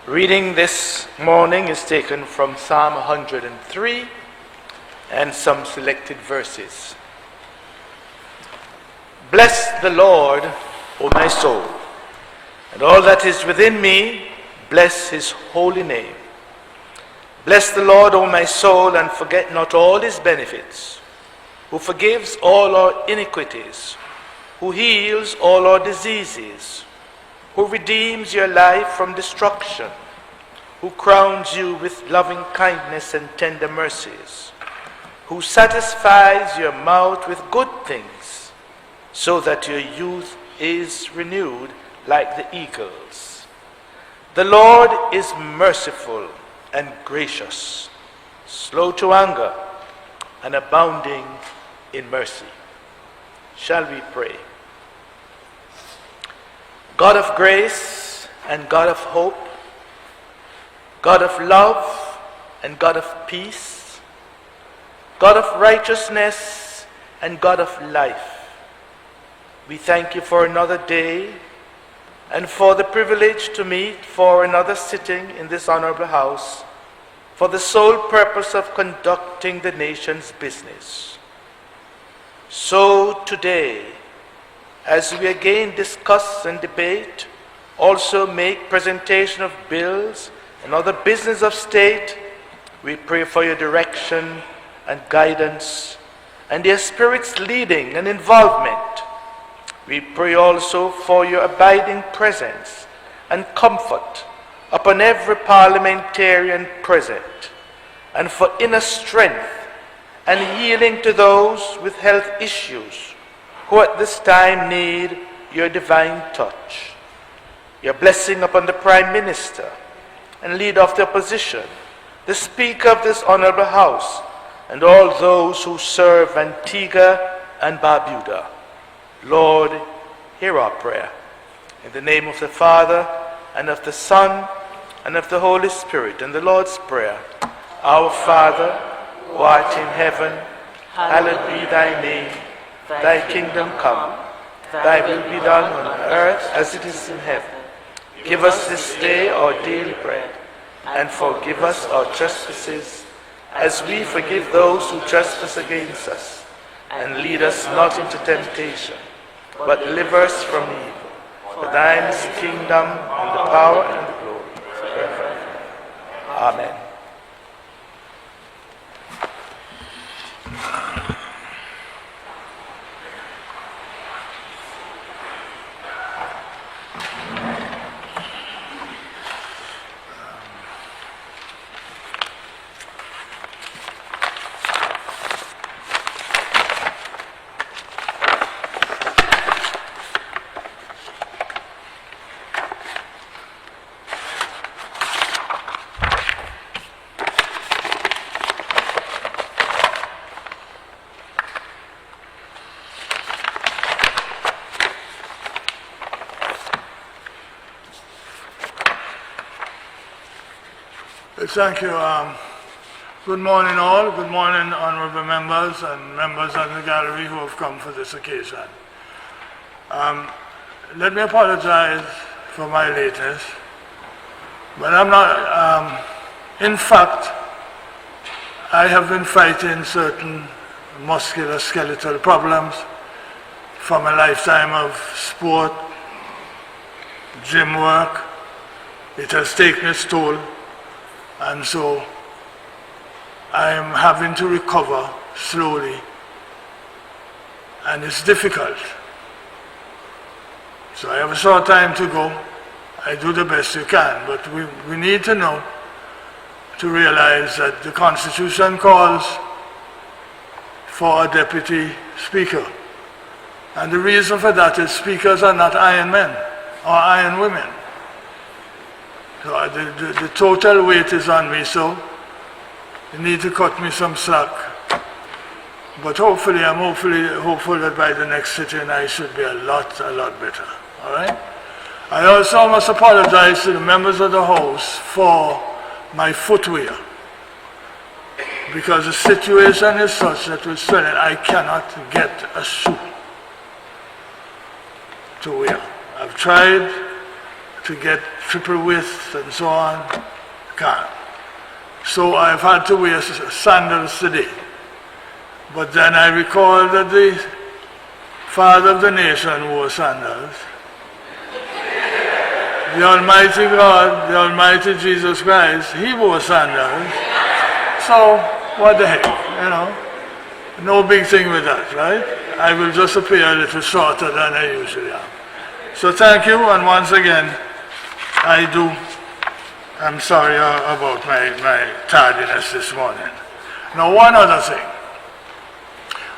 Reading this morning is taken from Psalm 103 and some selected verses. Bless the Lord, O my soul, and all that is within me, bless his holy name. Bless the Lord, O my soul, and forget not all his benefits, who forgives all our iniquities, who heals all our diseases, who redeems your life from destruction, who crowns you with loving kindness and tender mercies, who satisfies your mouth with good things, so that your youth is renewed like the eagles. The Lord is merciful and gracious, slow to anger, and abounding in mercy. Shall we pray? God of grace and God of hope, God of love and God of peace, God of righteousness and God of life, we thank you for another day and for the privilege to meet for another sitting in this honorable house for the sole purpose of conducting the nation's business. So today, as we again discuss and debate, also make presentation of bills and other business of state, we pray for your direction and guidance and your Spirit's leading and involvement. We pray also for your abiding presence and comfort upon every parliamentarian present, and for inner strength and healing to those with health issues who at this time need your divine touch. Your blessing upon the Prime Minister and Leader of the Opposition, the Speaker of this honorable House, and all those who serve Antigua and Barbuda. Lord, hear our prayer. In the name of the Father, and of the Son, and of the Holy Spirit. And the Lord's Prayer. Our Father, who art in heaven, hallowed be thy name. Thy kingdom come, thy will be done on earth as it is in heaven. Give us this day our daily bread, and forgive us our trespasses, as we forgive those who trespass against us. And lead us not into temptation, but deliver us from evil. For thine is the kingdom, and the power, and the glory, forever. Amen. Thank you. Good morning all. Good morning honorable members and members of the gallery who have come for this occasion. Let me apologize for my lateness, but I'm not, in fact, I have been fighting certain musculoskeletal problems from a lifetime of sport, gym work. It has taken its toll. And so I am having to recover slowly, and it's difficult. So I have a short time to go. I do the best you can, but we need to know, to realize that the Constitution calls for a deputy speaker. And the reason for that is speakers are not iron men or iron women. So the total weight is on me, so you need to cut me some slack. But hopefully, I'm hopeful that by the next sitting I should be a lot better. All right? I also must apologize to the members of the House for my footwear, because the situation is such that with Senate I cannot get a shoe to wear. I've tried to get triple width and so on. Can't. So I've had to wear sandals today. But then I recall that the father of the nation wore sandals. The Almighty God, the Almighty Jesus Christ, he wore sandals. So, what the heck, you know? No big thing with that, right? I will just appear a little shorter than I usually am. So thank you, and once again, I'm sorry about my tardiness this morning. Now, one other thing.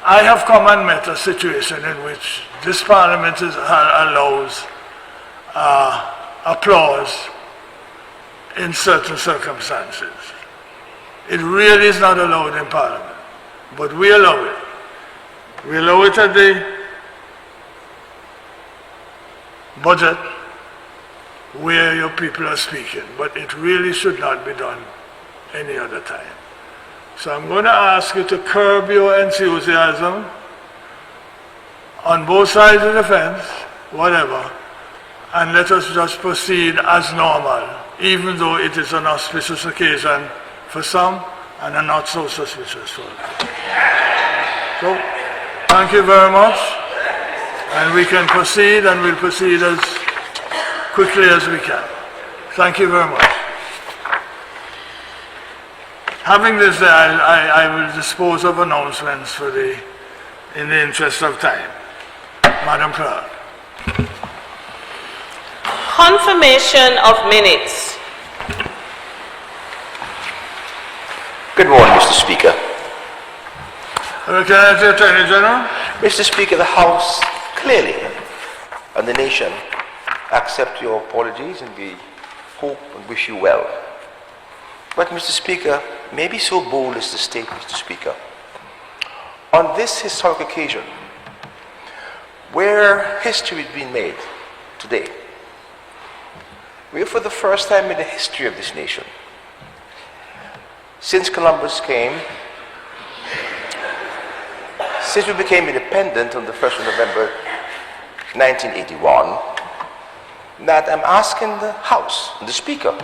I have come and met a situation in which this Parliament allows applause in certain circumstances. It really is not allowed in Parliament, but we allow it. We allow it at the budget where your people are speaking, but it really should not be done any other time. So I'm going to ask you to curb your enthusiasm on both sides of the fence, whatever, and let us just proceed as normal, even though it is an auspicious occasion for some and a not so suspicious for others. So, thank you very much, and we can proceed, and we'll proceed as quickly as we can. Thank you very much. Having this there, I will dispose of announcements in the interest of time. Madam Clerk. Confirmation of minutes. Good morning, Mr. Speaker. Lieutenant Attorney General. Mr. Speaker, the House clearly and the nation accept your apologies, and we hope and wish you well. But, Mr. Speaker, may be so bold as to state, Mr. Speaker, on this historic occasion, where history is being made today, where for the first time in the history of this nation, since Columbus came, since we became independent on the 1st of November 1981, that I'm asking the House, the Speaker,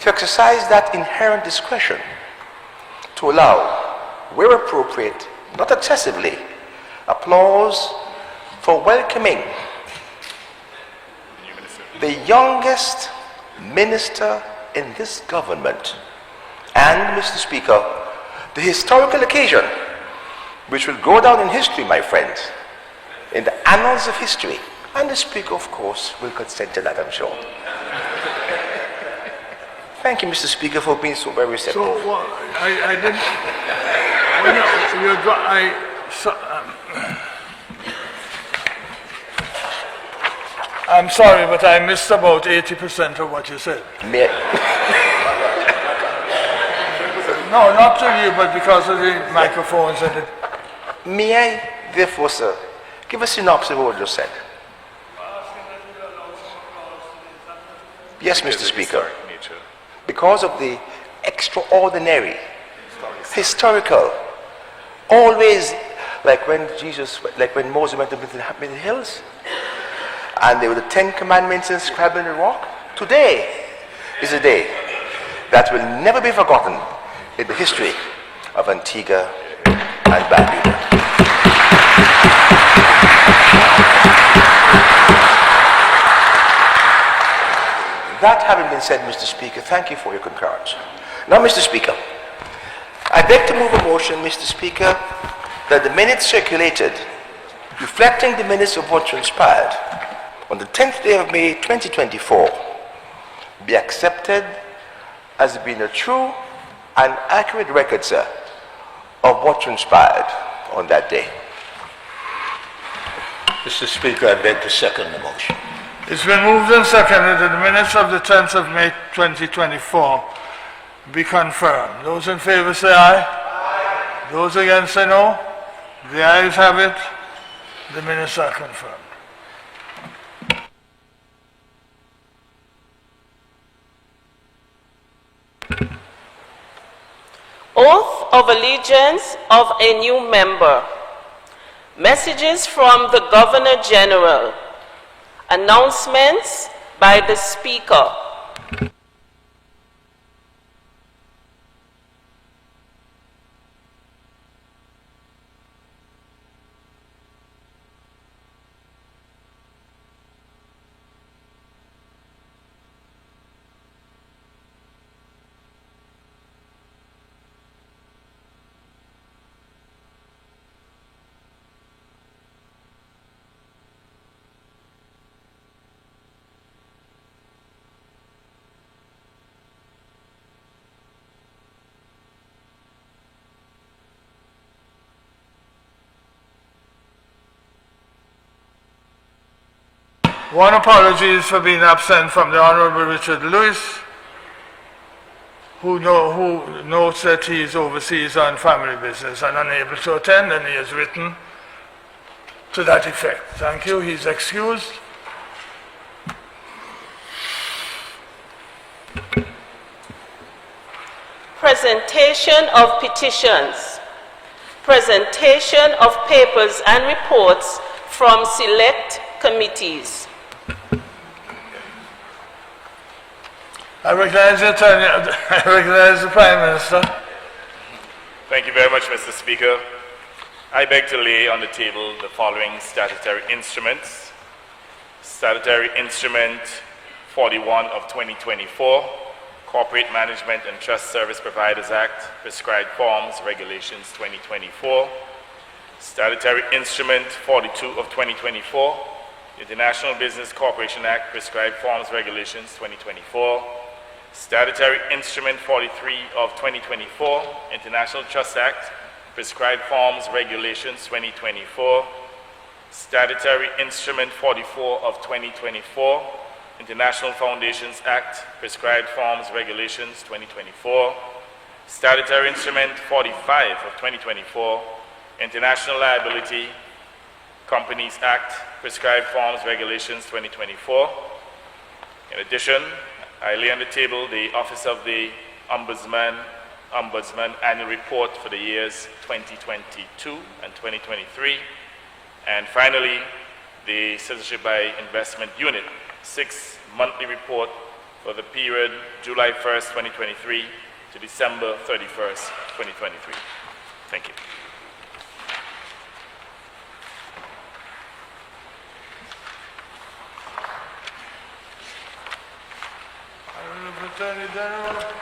to exercise that inherent discretion to allow, where appropriate, not excessively, applause for welcoming the youngest minister in this government, and, Mr. Speaker, the historical occasion which will go down in history, my friends, in the annals of history, and the Speaker, of course, will consent to that, I'm sure. Thank you, Mr. Speaker, for being so very receptive. So, well, I didn't... I'm sorry, but I missed about 80% of what you said. No, not to you, but because of the microphones and it. May I, therefore, sir, give a synopsis of what you said? Yes, Mr. Speaker. Because of the extraordinary, historical, always like when Moses went to the hills, and there were the 10 Commandments inscribed in the rock. Today is a day that will never be forgotten in the history of Antigua and Barbuda. That having been said, Mr. Speaker, thank you for your concurrence. Now, Mr. Speaker, I beg to move a motion, Mr. Speaker, that the minutes circulated reflecting the minutes of what transpired on the 10th day of May 2024 be accepted as being a true and accurate record, sir, of what transpired on that day. Mr. Speaker, I beg to second the motion. It's been moved and seconded that the minutes of the 10th of May 2024 be confirmed. Those in favor say aye. Aye. Those against say no. The ayes have it. The minutes are confirmed. Oath of allegiance of a new member. Messages from the Governor General. Announcements by the Speaker. One apology is for being absent from the Honorable Richard Lewis, who notes that he is overseas on family business and unable to attend, and he has written to that effect. Thank you. He's excused. Presentation of petitions. Presentation of papers and reports from select committees. I recognize the Attorney, I recognize the Prime Minister. Thank you very much, Mr. Speaker. I beg to lay on the table the following statutory instruments. Statutory Instrument 41 of 2024, Corporate Management and Trust Service Providers Act, Prescribed Forms, Regulations 2024. Statutory Instrument 42 of 2024, International Business Corporation Act, Prescribed Forms, Regulations 2024. Statutory Instrument 43 of 2024, International Trust Act, Prescribed Forms, Regulations 2024. Statutory Instrument 44 of 2024, International Foundations Act, Prescribed Forms, Regulations 2024. Statutory Instrument 45 of 2024, International Liability Companies Act, Prescribed Forms, Regulations 2024. In addition, I lay on the table the Office of the Ombudsman Annual Report for the years 2022 and 2023. And finally, the Citizenship by Investment Unit 6th monthly report for the period July 1st, 2023 to December 31st, 2023. Thank you.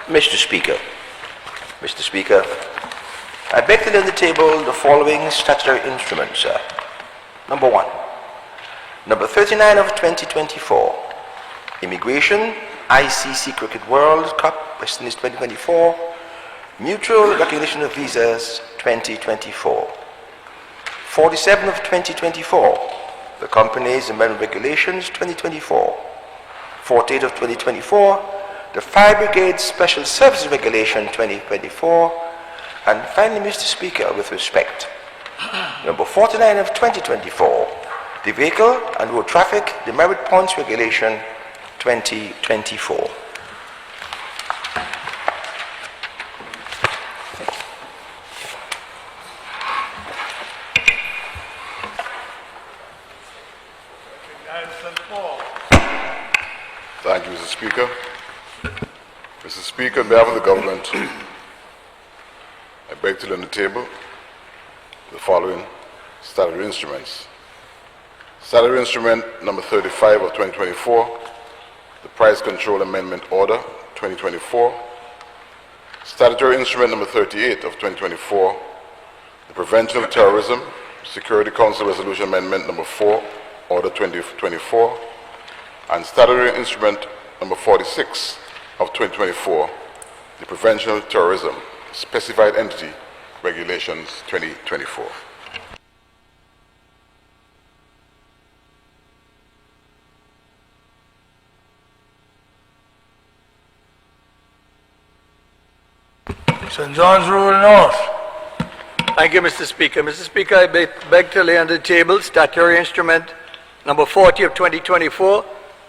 Mr. Speaker, I beg to lay on the table the following statutory instruments, sir. Number 1, number 39 of 2024, Immigration, ICC Cricket World Cup, West Indies 2024, Mutual Recognition of Visas 2024. 47 of 2024, the Companies Amendment Regulations 2024. 48 of 2024, the Fire Brigade Special Services Regulation 2024, and finally, Mr. Speaker, with respect, number 49 of 2024, the Vehicle and Road Traffic Demerit Points Regulation 2024. Thank you, Mr. Speaker. Mr. Speaker, on behalf of the government, I beg to lay on the table the following statutory instruments. Statutory Instrument number 35 of 2024, the Price Control Amendment Order 2024. Statutory Instrument number 38 of 2024, the Prevention of Terrorism Security Council Resolution Amendment number 4, Order 2024. And Statutory Instrument number 46 of 2024, the Prevention of Terrorism Specified Entity Regulations 2024. St. John's Rural North. Thank you, Mr. Speaker. Mr. Speaker, I beg to lay on the table statutory instrument number 40 of 2024,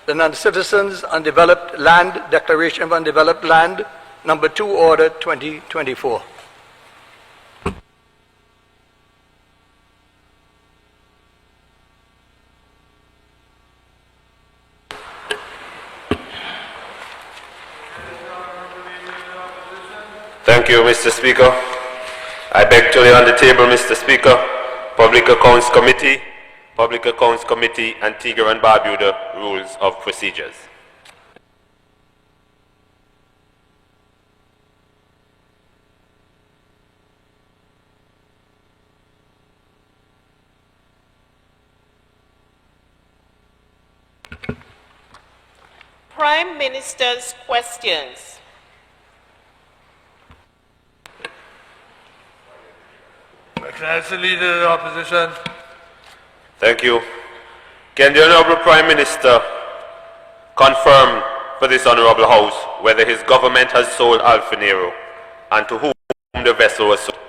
the Non-Citizens Undeveloped Land Declaration of Undeveloped Land, number 2, Order 2024. Thank you, Mr. Speaker. I beg to lay on the table, Mr. Speaker, Public Accounts Committee, Antigua and Barbuda Rules of Procedures. Prime Minister's questions. Excellency Leader of the Opposition. Thank you. Can the Honorable Prime Minister confirm for this Honorable House whether his government has sold Alfa Nero and to whom the vessel was sold?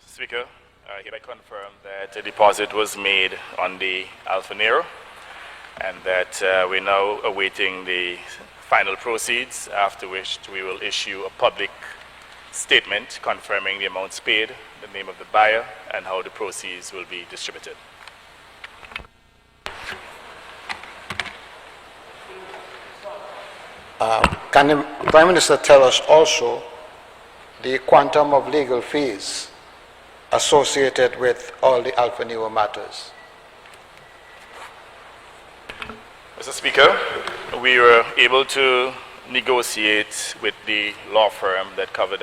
Speaker, I hereby confirm that a deposit was made on the Alfa Nero and that we're now awaiting the final proceeds, after which we will issue a public statement confirming the amounts paid, the name of the buyer, and how the proceeds will be distributed. Can the Prime Minister tell us also the quantum of legal fees associated with all the Alfa Nero matters? Mr. Speaker, we were able to negotiate with the law firm that covered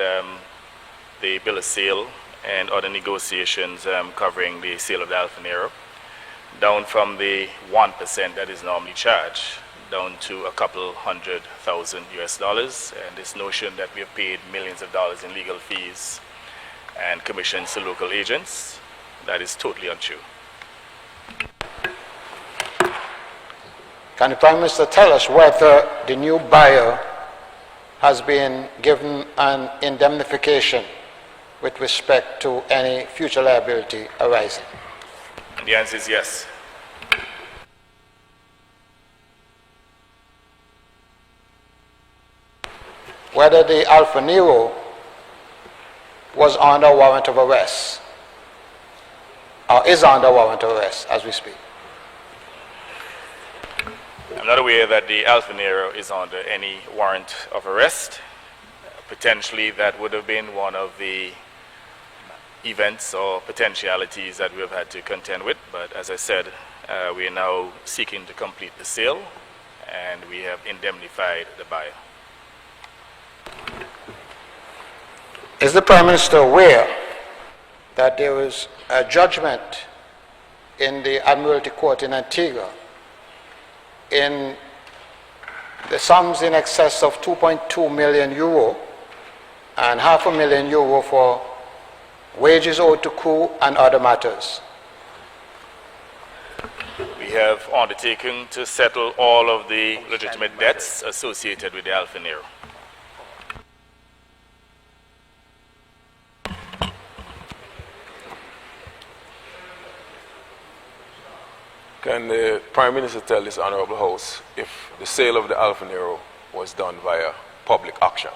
the bill of sale and other negotiations covering the sale of the Alfa Nero, down from the 1% that is normally charged, down to a couple $100,000 US, and this notion that we have paid millions of dollars in legal fees and commissions to local agents, that is totally untrue. Can the Prime Minister tell us whether the new buyer has been given an indemnification with respect to any future liability arising? And the answer is yes. Whether the Alfa Nero was under warrant of arrest or is under warrant of arrest as we speak? I'm not aware that the Alfa Nero is under any warrant of arrest. Potentially that would have been one of the events or potentialities that we have had to contend with, but as I said, we are now seeking to complete the sale and we have indemnified the buyer. Is the Prime Minister aware that there is a judgment in the Admiralty Court in Antigua in the sums in excess of 2.2 million euro and €500,000 for wages owed to crew and other matters? We have undertaken to settle all of the legitimate debts associated with the Alfa Nero. Can the Prime Minister tell this Honourable House if the sale of the Alfa Nero was done via public auction?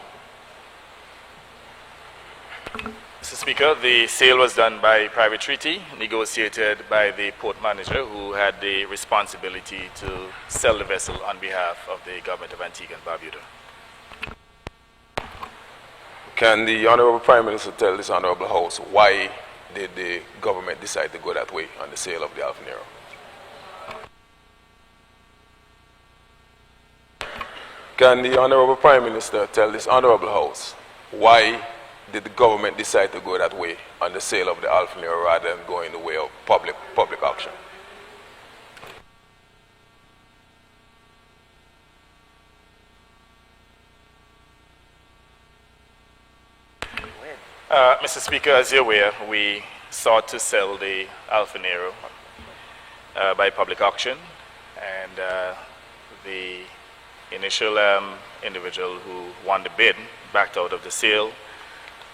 Mr. Speaker, the sale was done by private treaty, negotiated by the port manager who had the responsibility to sell the vessel on behalf of the government of Antigua and Barbuda. Can the Honourable Prime Minister tell this Honourable House why did the government decide to go that way on the sale of the Alfa Nero? Can the Honourable Prime Minister tell this Honourable House why did the government decide to go that way on the sale of the Alfa Nero rather than going the way of public auction? Mr. Speaker, as you're aware, we sought to sell the Alfa Nero by public auction, and the initial individual who won the bid backed out of the sale.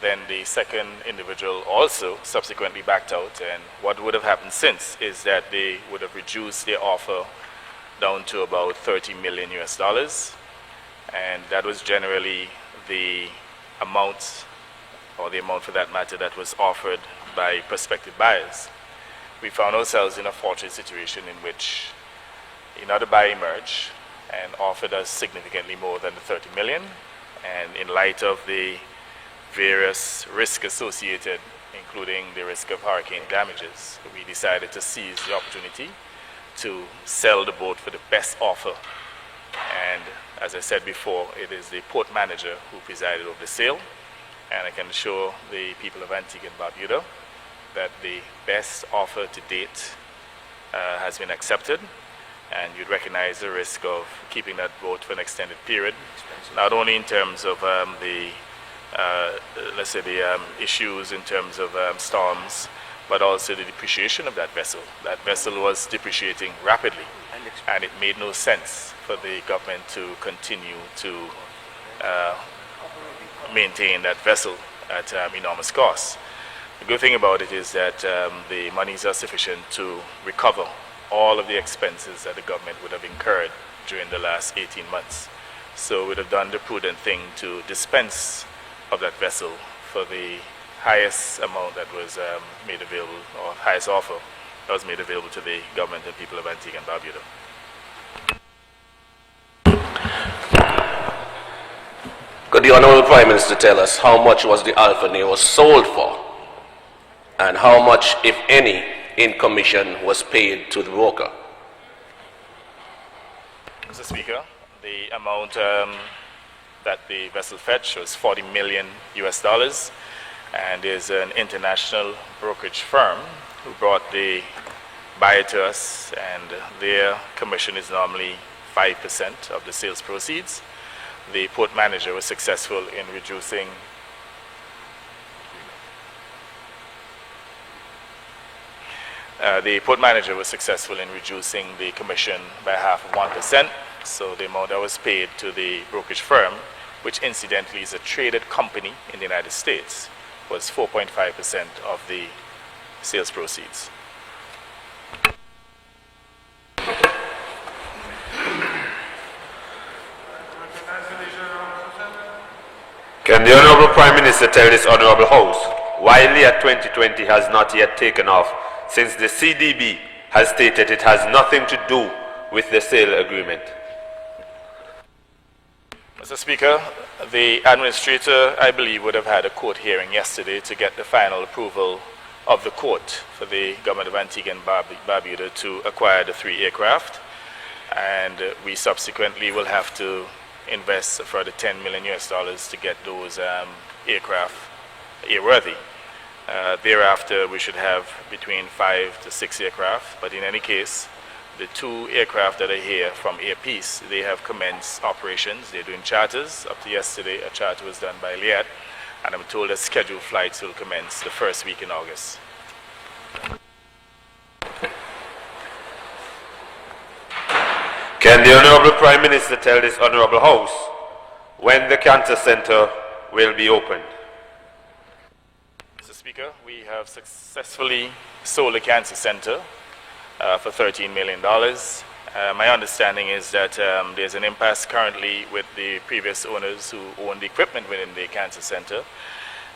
Then the second individual also subsequently backed out, and what would have happened since is that they would have reduced their offer down to about $30 million US, and that was generally the amount, or the amount for that matter, that was offered by prospective buyers. We found ourselves in a fortunate situation in which another buyer emerged and offered us significantly more than the $30 million, And in light of the various risks associated, including the risk of hurricane damages, we decided to seize the opportunity to sell the boat for the best offer. And as I said before, it is the port manager who presided over the sale. And I can assure the people of Antigua and Barbuda that the best offer to date has been accepted. And you'd recognize the risk of keeping that boat for an extended period, not only in terms of let's say the issues in terms of storms, but also the depreciation of that vessel. That vessel was depreciating rapidly, and it made no sense for the government to continue to maintain that vessel at enormous cost. The good thing about it is that the monies are sufficient to recover all of the expenses that the government would have incurred during the last 18 months. So we would have done the prudent thing to dispense of that vessel for the highest amount that was made available, or highest offer that was made available to the government and people of Antigua and Barbuda. Could the Honorable Prime Minister tell us how much was the Alpha Neo sold for, and how much, if any, in commission was paid to the broker? Mr. Speaker, the amount that the vessel fetched was $40 million US, and is an international brokerage firm who brought the buyer to us, and their commission is normally 5% of the sales proceeds. The port manager was successful in reducing the commission by half of 1%. So the amount that was paid to the brokerage firm, which incidentally is a traded company in the United States, was 4.5% of the sales proceeds. Can the Honorable Prime Minister tell this Honorable House why Leah 2020 has not yet taken off, since the CDB has stated it has nothing to do with the sale agreement? Mr. Speaker, the administrator, I believe, would have had a court hearing yesterday to get the final approval of the court for the government of Antigua and Barbuda to acquire the 3 aircraft. And we subsequently will have to invest a further $10 million to get those aircraft airworthy. Thereafter, we should have between 5 to 6 aircraft, but in any case, the 2 aircraft that are here from Air Peace, they have commenced operations. They're doing charters. Up to yesterday, a charter was done by Liat, and I'm told that scheduled flights will commence the first week in August. Can the Honorable Prime Minister tell this Honorable House when the Cancer Center will be opened? Mr. Speaker, we have successfully sold the Cancer Center for $13 million. My understanding is that there's an impasse currently with the previous owners who own the equipment within the Cancer Center.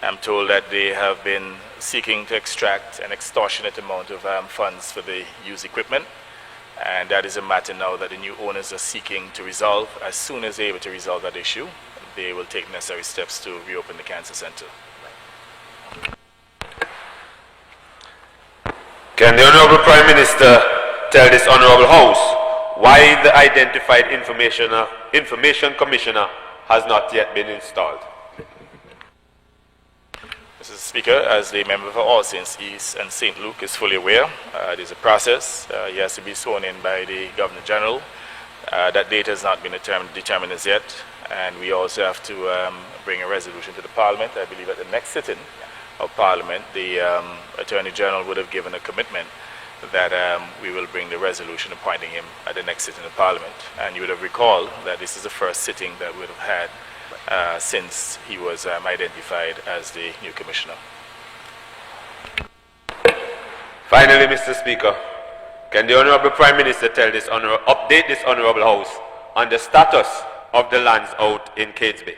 I'm told that they have been seeking to extract an extortionate amount of funds for the used equipment. And that is a matter now that the new owners are seeking to resolve. As soon as they're able to resolve that issue, they will take necessary steps to reopen the Cancer Center. Can the Honorable Prime Minister tell this Honorable House why the identified information commissioner has not yet been installed? Mr. Speaker, as the member for All Saints East and St. Luke is fully aware, there's a process. He has to be sworn in by the Governor General. That date has not been determined as yet, and we also have to bring a resolution to the Parliament. I believe at the next sitting of Parliament, the Attorney General would have given a commitment that we will bring the resolution appointing him at the next sitting of Parliament. And you would have recalled that this is the first sitting that we would have had since he was identified as the new commissioner. Finally, Mr. Speaker, can the Honorable Prime Minister update this Honorable House on the status of the lands out in Catesby?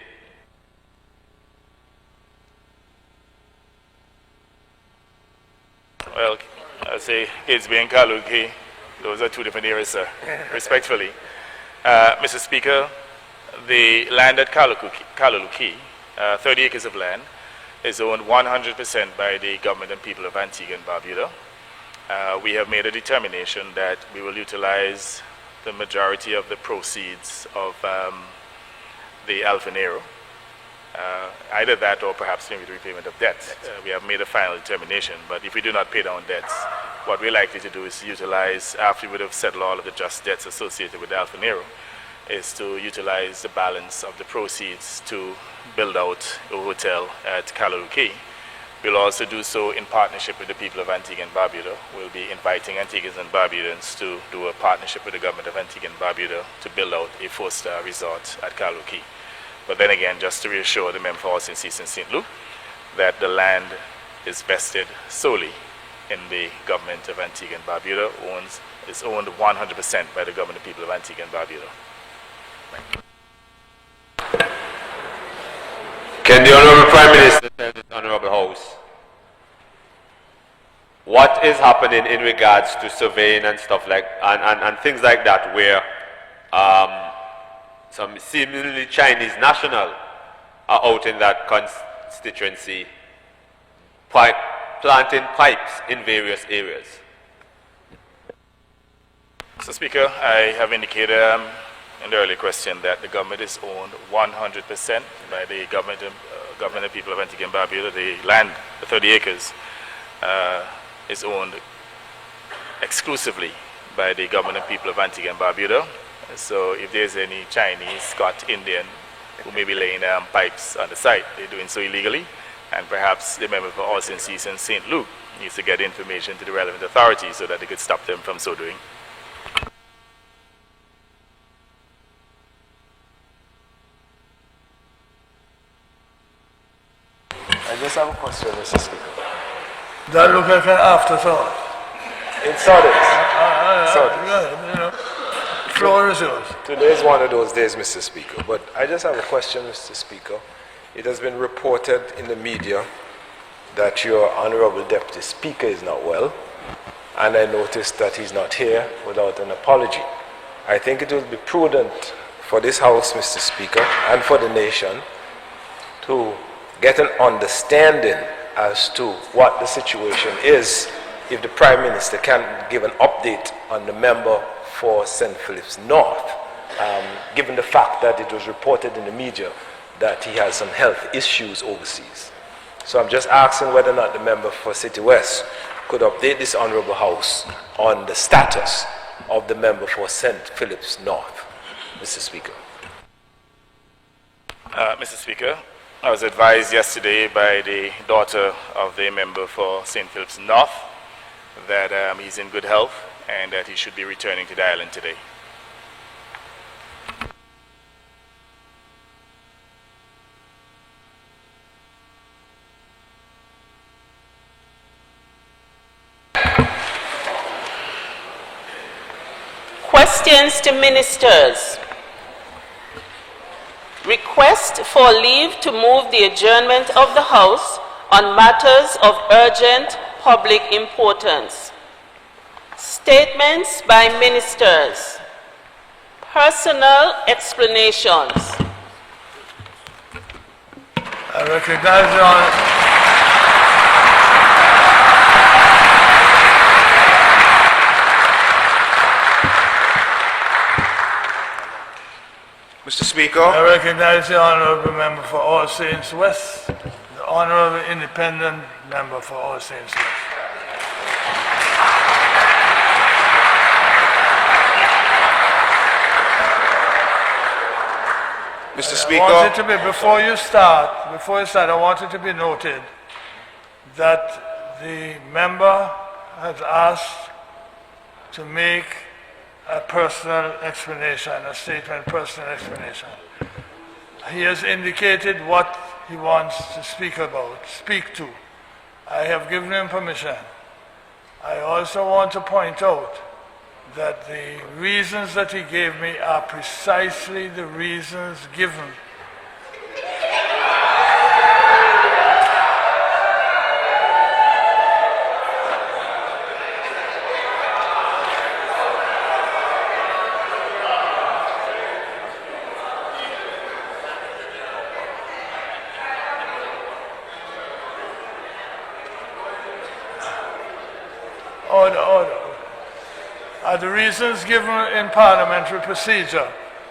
Well, I'll say Catesby and Kaluki, those are 2 different areas, sir, respectfully. Mr. Speaker, The land at Kalaluki, 30 acres of land, is owned 100% by the government and people of Antigua and Barbuda. We have made a determination that we will utilize the majority of the proceeds of the Alfa Nero. Either that or perhaps maybe the repayment of debt. We have made a final determination, but if we do not pay down debts, what we're likely to do is utilize, after we would have settled all of the just debts associated with Alfa Nero, is to utilize the balance of the proceeds to build out a hotel at Kalaluki. We'll also do so in partnership with the people of Antigua and Barbuda. We'll be inviting Antiguans and Barbudans to do a partnership with the government of Antigua and Barbuda to build out a 4-star resort at Kalaluki. But then again, just to reassure the member for Austin East and St. Luke that the land is vested solely in the government of Antigua and Barbuda, is owned 100% by the government and people of Antigua and Barbuda. Can the Honorable Prime Minister tell this Honorable House what is happening in regards to surveying and stuff like and things like that, where some seemingly Chinese national are out in that constituency planting pipes in various areas? Mr. Speaker, I have indicated in the earlier question that the government is owned 100% by the government and people of Antigua and Barbuda. The land, the 30 acres, is owned exclusively by the government and people of Antigua and Barbuda. So if there's any Chinese, Scot, Indian who may be laying pipes on the site, they're doing so illegally, and perhaps the member for Austin East and St. Luke needs to get information to the relevant authorities so that they could stop them from so doing. I just have a question, Mr. Speaker. That look like an afterthought. It sort of. Floor is yours. Today is one of those days, Mr. Speaker, but I just have a question, Mr. Speaker. It has been reported in the media that your Honorable Deputy Speaker is not well, and I noticed that he's not here without an apology. I think it will be prudent for this House, Mr. Speaker, and for the nation to get an understanding as to what the situation is, if the Prime Minister can give an update on the member for St. Philip's North, given the fact that it was reported in the media that he has some health issues overseas. So I'm just asking whether or not the member for City West could update this Honourable House on the status of the member for St. Philip's North, Mr. Speaker. Mr. Speaker, I was advised yesterday by the daughter of the member for St. Philip's North that he's in good health and that he should be returning to the island today. Questions to ministers. Request for leave to move the adjournment of the House on matters of urgent public importance. Statements by ministers. Personal explanations. I recognize the Honourable. Mr. Speaker. I recognize the Honourable Member for All Saints West, the Honourable Independent Member for All Saints West. Mr. Speaker. I want it to be, before you start, I want it to be noted that the member has asked to make a personal explanation, a statement, personal explanation. He has indicated what he wants to speak to. I have given him permission. I also want to point out that the reasons that he gave me are precisely the reasons given order. Are the reasons given in parliamentary procedure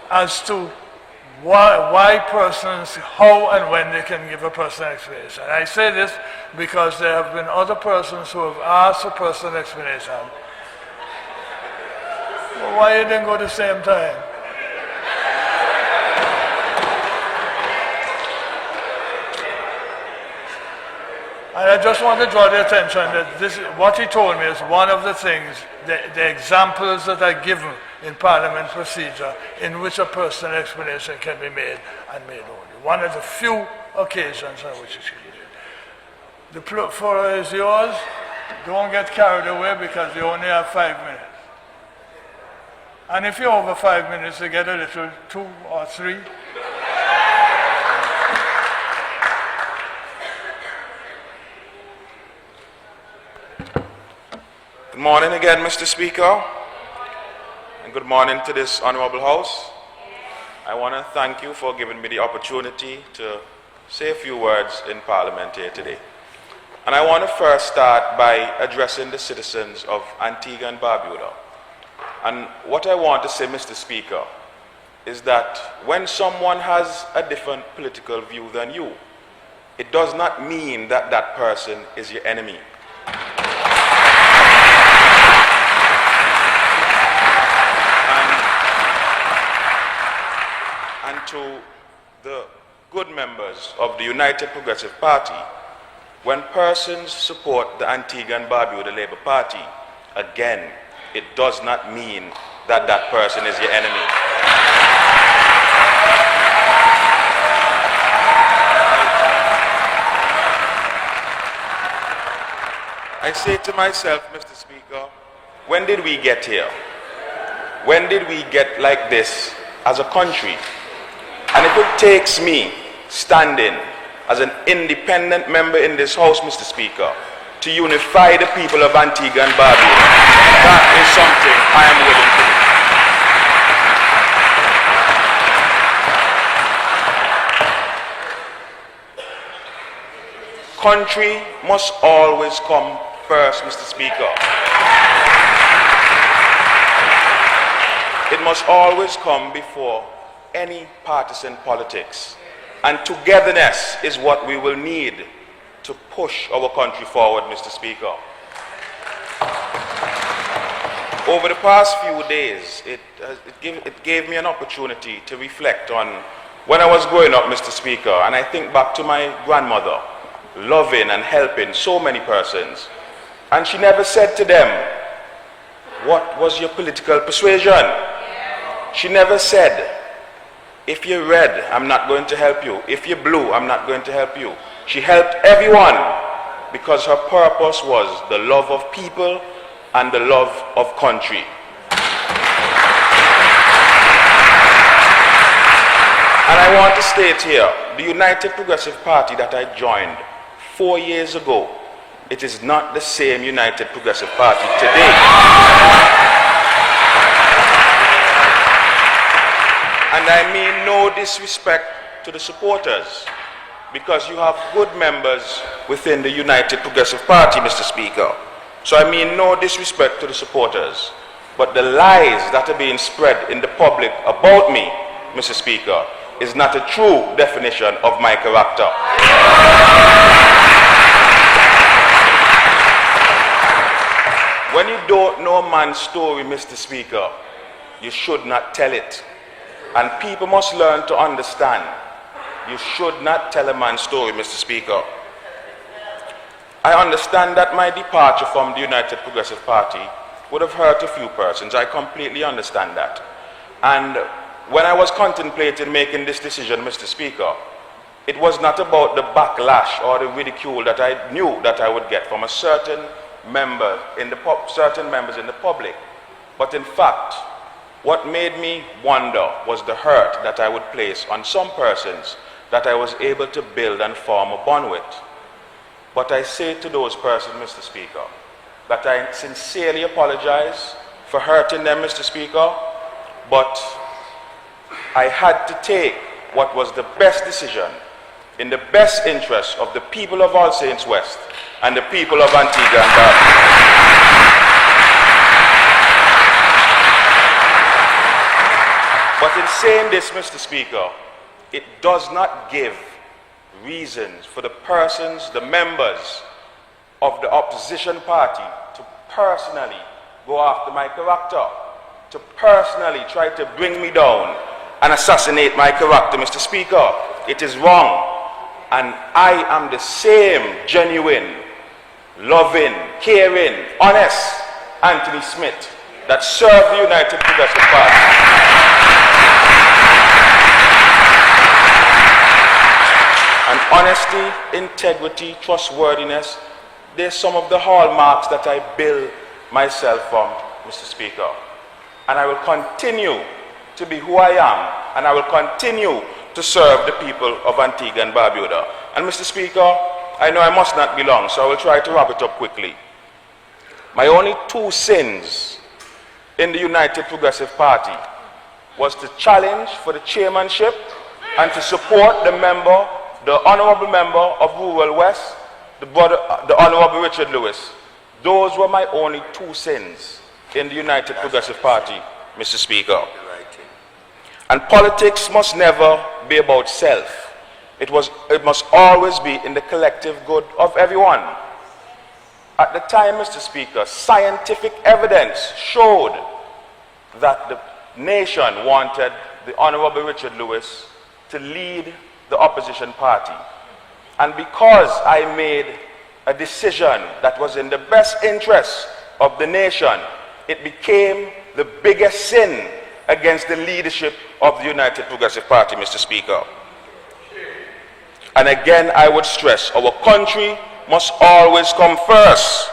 as to why persons, how and when they can give a personal explanation. I say this because there have been other persons who have asked for personal explanation. Well, why you didn't go at the same time? And I just want to draw the attention that this, what he told me is one of the things, the examples that are given in Parliament procedure in which a personal explanation can be made and made only. One of the few occasions on which it can be made. The floor is yours. Don't get carried away because you only have 5 minutes. And if you're over 5 minutes, you get a little 2 or 3. Good morning again, Mr. Speaker, and good morning to this Honorable House. I want to thank you for giving me the opportunity to say a few words in Parliament here today. And I want to first start by addressing the citizens of Antigua and Barbuda. And what I want to say, Mr. Speaker, is that when someone has a different political view than you, it does not mean that that person is your enemy. And to the good members of the United Progressive Party, when persons support the Antigua and Barbuda Labour Party, again, it does not mean that that person is your enemy. I say to myself, Mr. Speaker, when did we get here? When did we get like this as a country? And if it takes me standing as an independent member in this House, Mr. Speaker, to unify the people of Antigua and Barbuda, that is something I am willing to do. Country must always come first, Mr. Speaker. It must always come before any partisan politics. And togetherness is what we will need to push our country forward, Mr. Speaker. Over the past few days, it gave me an opportunity to reflect on when I was growing up, Mr. Speaker, and I think back to my grandmother, loving and helping so many persons. And she never said to them, what was your political persuasion? She never said, if you're red, I'm not going to help you. If you're blue, I'm not going to help you. She helped everyone because her purpose was the love of people and the love of country. And I want to state here, the United Progressive Party that I joined 4 years ago, it is not the same United Progressive Party today. And I mean no disrespect to the supporters, because you have good members within the United Progressive Party, Mr. Speaker. So I mean no disrespect to the supporters. But the lies that are being spread in the public about me, Mr. Speaker, is not a true definition of my character. When you don't know a man's story, Mr. Speaker, you should not tell it. And people must learn to understand. You should not tell a man's story, Mr. Speaker. I understand that my departure from the United Progressive Party would have hurt a few persons. I completely understand that. And when I was contemplating making this decision, Mr. Speaker, it was not about the backlash or the ridicule that I knew that I would get from a certain member in the certain members in the public. But in fact, what made me wonder was the hurt that I would place on some persons that I was able to build and form a bond with. But I say to those persons, Mr. Speaker, that I sincerely apologize for hurting them, Mr. Speaker, but I had to take what was the best decision in the best interest of the people of All Saints West and the people of Antigua and Barbuda. But in saying this, Mr. Speaker, it does not give reasons for the persons, the members of the opposition party to personally go after my character, to personally try to bring me down and assassinate my character, Mr. Speaker. It is wrong. And I am the same genuine, loving, caring, honest Anthony Smith that served the United Progressive Party. And honesty, integrity, trustworthiness, they're some of the hallmarks that I build myself from, Mr. Speaker. And I will continue to be who I am, and I will continue to serve the people of Antigua and Barbuda. And Mr. Speaker, I know I must not be long, so I will try to wrap it up quickly. My only two sins in the United Progressive Party was to challenge for the chairmanship and to support the honorable member of Rural West, the Honorable Richard Lewis. Those were my only two sins in the United Progressive Party, Mr. Speaker. And politics must never be about self. It must always be in the collective good of everyone. At the time, Mr. Speaker, scientific evidence showed that the nation wanted the Honorable Richard Lewis to lead the opposition party. And because I made a decision that was in the best interest of the nation, it became the biggest sin against the leadership of the United Progressive Party, Mr. Speaker. And again, I would stress, our country must always come first.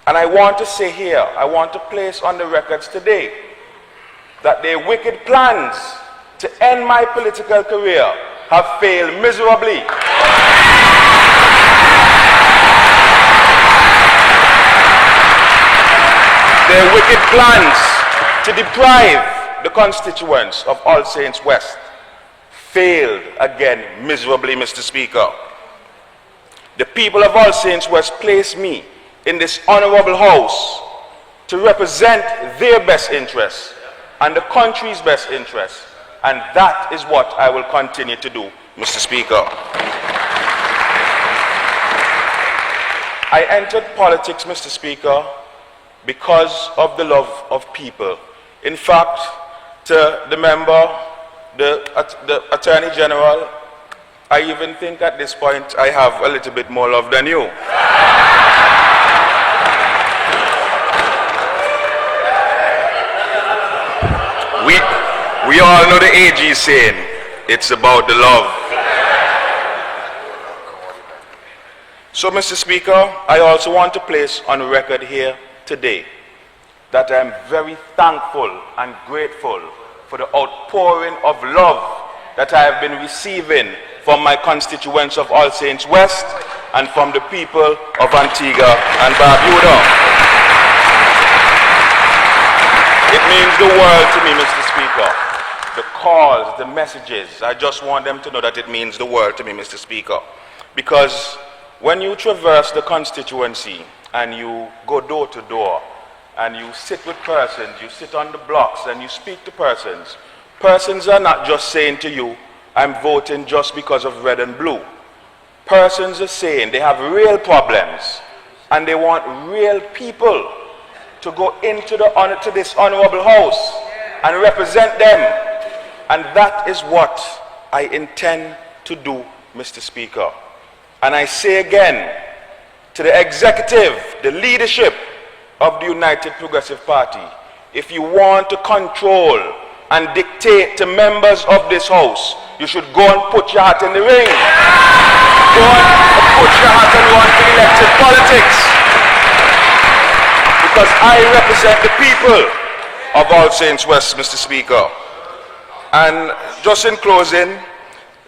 And I want to say here, I want to place on the records today that their wicked plans to end my political career have failed miserably. Their wicked plans to deprive the constituents of All Saints West failed again miserably, Mr. Speaker. The people of All Saints West placed me in this honorable house to represent their best interests and the country's best interests, and that is what I will continue to do, Mr. Speaker. I entered politics, Mr. Speaker, because of the love of people. In fact, to the member, the Attorney General, I even think at this point I have a little bit more love than you. We all know the AG saying, it's about the love. So, Mr. Speaker, I also want to place on record here today that I am very thankful and grateful for the outpouring of love that I have been receiving from my constituents of All Saints West and from the people of Antigua and Barbuda. It means the world to me, Mr. Speaker. The calls, the messages, I just want them to know that it means the world to me, Mr. Speaker. Because when you traverse the constituency and you go door to door and you sit with persons, you sit on the blocks and you speak to persons, persons are not just saying to you, I'm voting just because of red and blue. Persons are saying they have real problems and they want real people to go into this honorable house and represent them. And that is what I intend to do, Mr. Speaker. And I say again to the executive, the leadership of the United Progressive Party, if you want to control and dictate to members of this house, you should go and put your hat in the ring. Go and put your hat and run for elected politics. Because I represent the people of All Saints West, Mr. Speaker. And just in closing,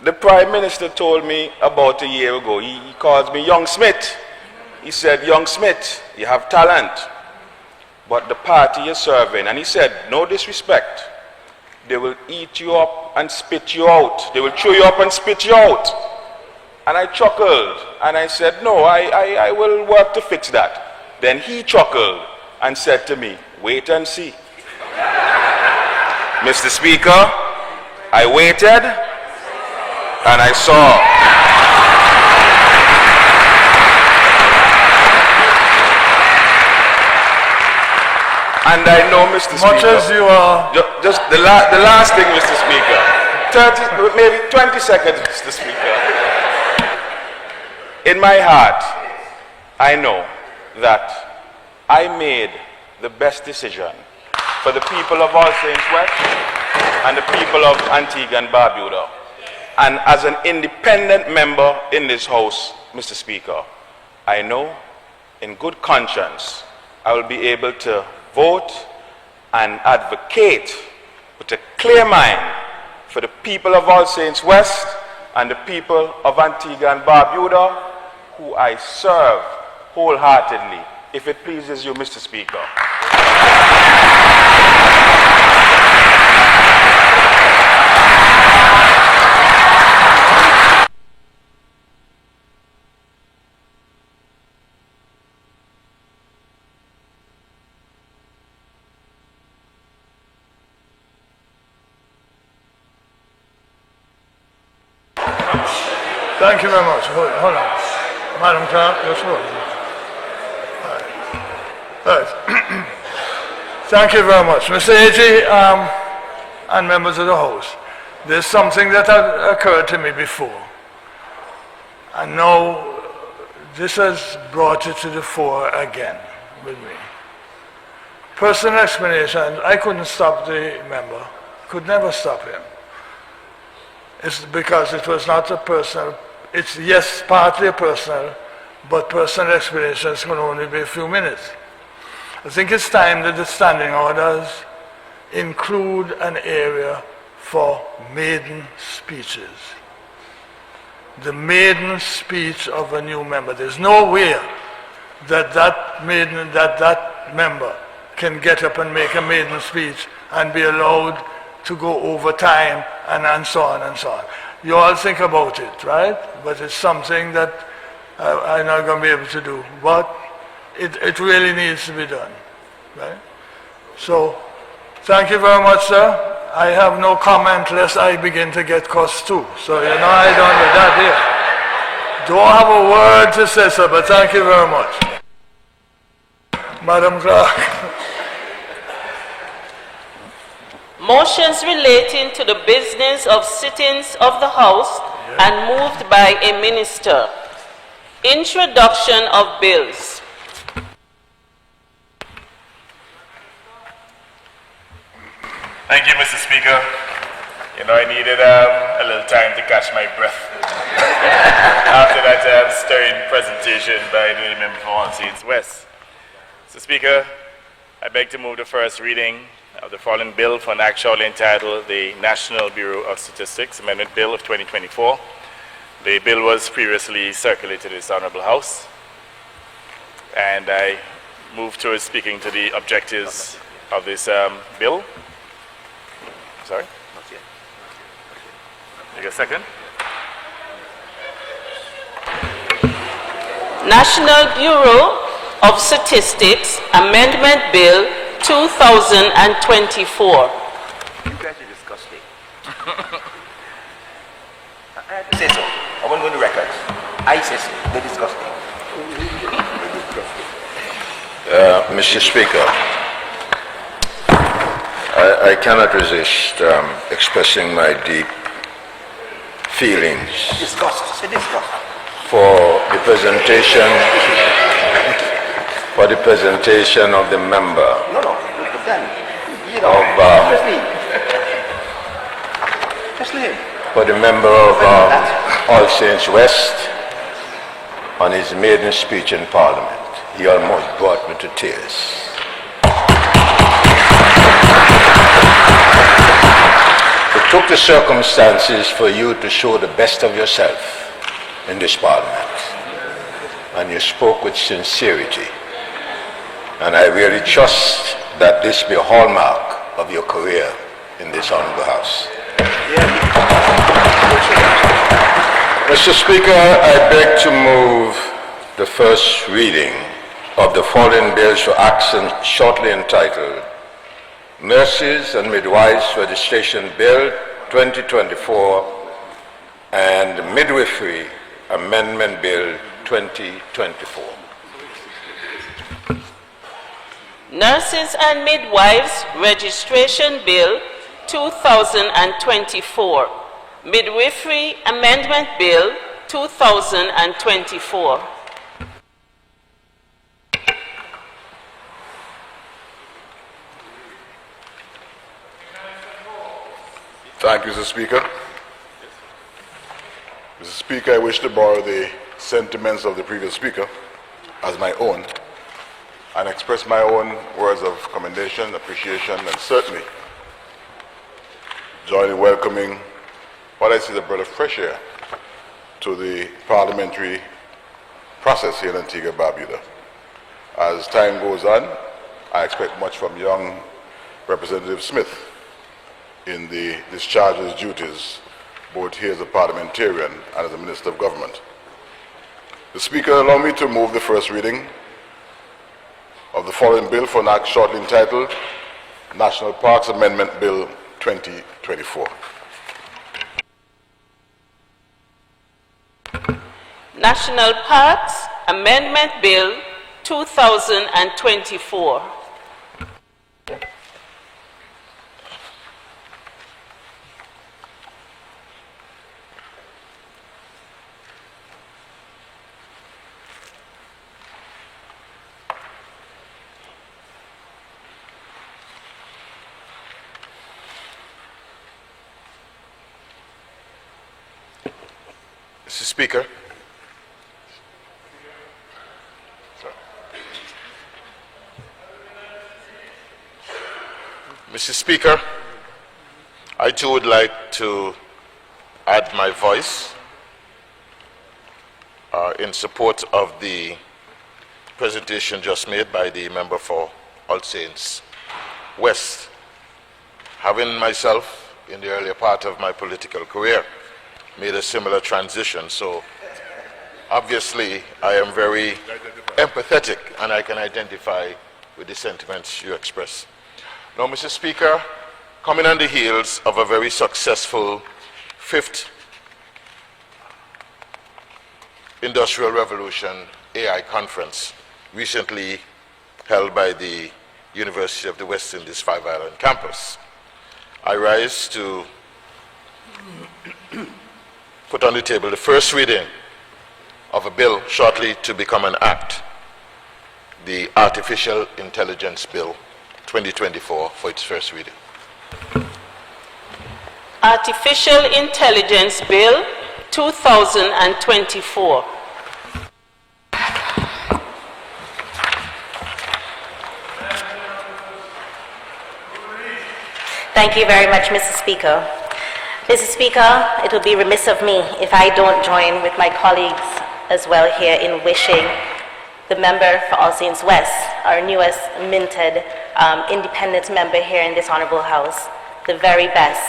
the Prime Minister told me about a year ago, he calls me Young Smith. He said, Young Smith, you have talent, but the party you're serving, and he said, no disrespect, they will eat you up and spit you out. They will chew you up and spit you out. And I chuckled, and I said, no, I will work to fix that. Then he chuckled and said to me, wait and see. Mr. Speaker, I waited and I saw. And I know, Mr. Much Speaker, as you are... Just the last thing, Mr. Speaker. 30, maybe 20 seconds, Mr. Speaker. In my heart, I know that I made the best decision for the people of All Saints West and the people of Antigua and Barbuda. And as an independent member in this House, Mr. Speaker, I know in good conscience I will be able to vote and advocate with a clear mind for the people of All Saints West and the people of Antigua and Barbuda, who I serve wholeheartedly, if it pleases you, Mr. Speaker. Thank you very much. Hold on. Madam Clerk, just hold on. All right. Thank you very much. Mr. Agee and members of the House, there's something that had occurred to me before. And now this has brought it to the fore again with me. Personal explanation, I couldn't stop the member, could never stop him. It's because it was not a personal, it's yes, partly a personal, but personal explanations can only be a few minutes. I think it's time that the standing orders include an area for maiden speeches. The maiden speech of a new member. There's no way that that member can get up and make a maiden speech and be allowed to go over time and so on and so on. You all think about it, right? But it's something that I'm not going to be able to do. But it really needs to be done, right? So, thank you very much, sir. I have no comment lest I begin to get cussed too. So, you know, I don't do that here. Don't have a word to say, sir, but thank you very much. Madam Clerk. Motions relating to the business of sittings of the House and moved by a minister. Introduction of bills. Thank you, Mr. Speaker. You know, I needed a little time to catch my breath after that stirring presentation by the member for All Saints West. Mr. Speaker, I beg to move the first reading of the following bill for an act shortly entitled the National Bureau of Statistics Amendment Bill of 2024. The bill was previously circulated to this Honorable House, and I move towards speaking to the objectives of this bill. Sorry? Not yet. Take a second. National Bureau of Statistics Amendment Bill 2024. You guys are disgusting. I had to say so. I want to go to records. I say so. They're disgusting. Mr. Speaker, I cannot resist expressing my deep feelings for the presentation of the member of All Saints West on his maiden speech in Parliament. He almost brought me to tears. It took the circumstances for you to show the best of yourself in this Parliament, and you spoke with sincerity. And I really trust that this be a hallmark of your career in this Honorable House. Mr. Speaker, I beg to move the first reading of the following bills for action shortly entitled Nurses and Midwives Registration Bill 2024 and Midwifery Amendment Bill 2024. Nurses and Midwives Registration Bill 2024. Midwifery Amendment Bill 2024. Thank you, Mr. Speaker. Mr. Speaker, I wish to borrow the sentiments of the previous speaker as my own and express my own words of commendation, appreciation, and certainly join in welcoming what I see as a breath of fresh air to the parliamentary process here in Antigua and Barbuda. As time goes on, I expect much from young Representative Smith in the discharge of his duties, both here as a parliamentarian and as a Minister of Government. The Speaker, allow me to move the first reading of the following bill for an act shortly entitled National Parks Amendment Bill 2024. National Parks Amendment Bill 2024. Mr. Speaker. Mr. Speaker, I too would like to add my voice in support of the presentation just made by the member for All Saints West. Having myself, in the earlier part of my political career, made a similar transition, so obviously I am very empathetic and I can identify with the sentiments you express. Now, Mr. Speaker, coming on the heels of a very successful 5th Industrial Revolution AI conference recently held by the University of the West Indies Five Island campus, I rise to put on the table the first reading of a bill shortly to become an act, the Artificial Intelligence Bill 2024, for its first reading. Artificial Intelligence Bill 2024. Thank you very much, Mr. Speaker. Mr. Speaker, it would be remiss of me if I don't join with my colleagues as well here in wishing the member for All Saints West, our newest minted independent member here in this honorable house, the very best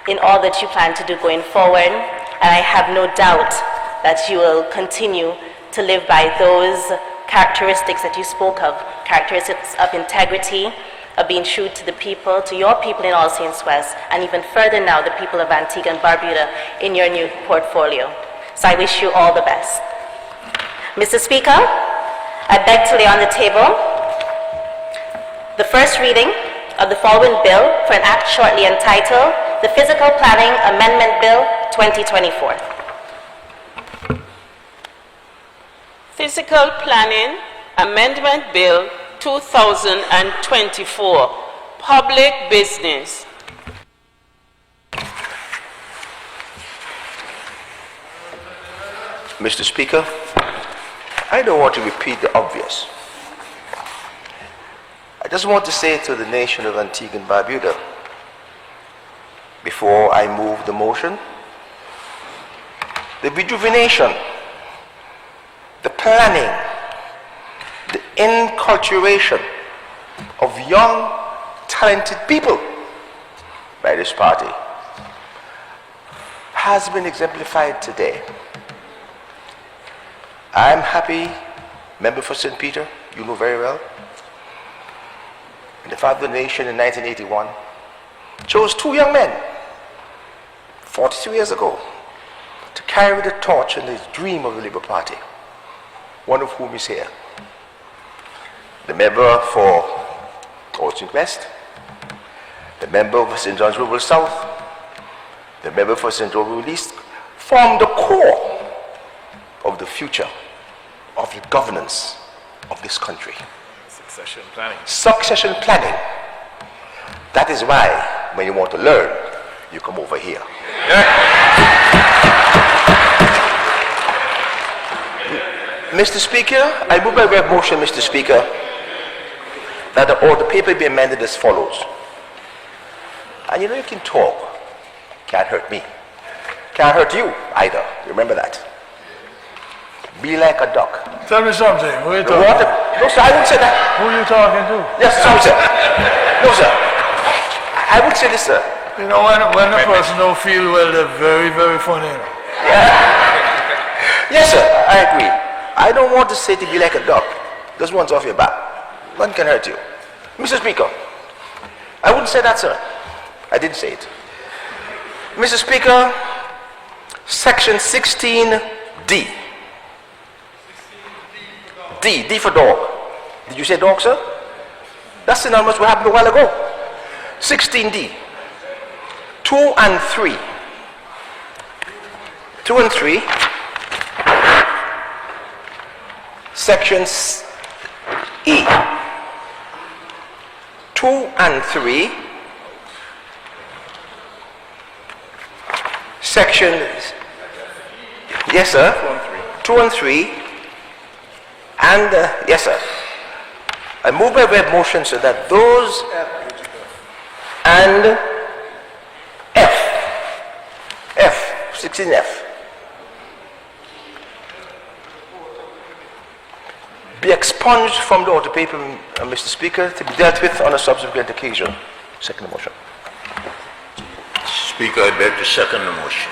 in all that you plan to do going forward. And I have no doubt that you will continue to live by those characteristics that you spoke of, characteristics of integrity, of being true to the people, to your people in All Saints West, and even further now, the people of Antigua and Barbuda in your new portfolio. So I wish you all the best. Mr. Speaker, I beg to lay on the table the first reading of the following bill for an act shortly entitled the Physical Planning Amendment Bill 2024. Physical Planning Amendment Bill 2024. Public Business. Mr. Speaker, I don't want to repeat the obvious. I just want to say to the nation of Antigua and Barbuda, before I move the motion, the rejuvenation, the planning, the enculturation of young, talented people by this party has been exemplified today. I'm happy, member for St. Peter, you know very well, and the father of the nation in 1981, chose two young men, 42 years ago, to carry the torch and the dream of the Labour Party, one of whom is here. The member for Orchard West, the member for St. John's Rural South, the member for St. John's Rural East, form the core of the future of the governance of this country. Succession planning. Succession planning. That is why, when you want to learn, you come over here. Mr. Speaker, I move by way of motion, Mr. Speaker, that the order paper be amended as follows. And you know, you can talk, can't hurt me, can't hurt you either. Remember that. Be like a duck. Tell me something. Who are you talking to? No, sir, I wouldn't say that. Who are you talking to? Yes, sorry, sir. No, sir. I would say this, sir. You know, when a person don't feel well, they're very, very funny. Yes, sir, I agree. I don't want to say to be like a duck. Just once off your back. One can hurt you. Mr. Speaker, I wouldn't say that, sir. I didn't say it. Mr. Speaker, Section 16D. D for dog. Did you say dog, sir? That's synonymous with what happened a while ago. 16D. 2 and 3. 2 and 3. Sections E. 2 and 3. Sections. Yes, sir. 2 and 3. And, yes, sir. I move by way of motion so that those and F, 16F, be expunged from the order paper, Mr. Speaker, to be dealt with on a subsequent occasion. Second motion. Speaker, I beg to second the motion.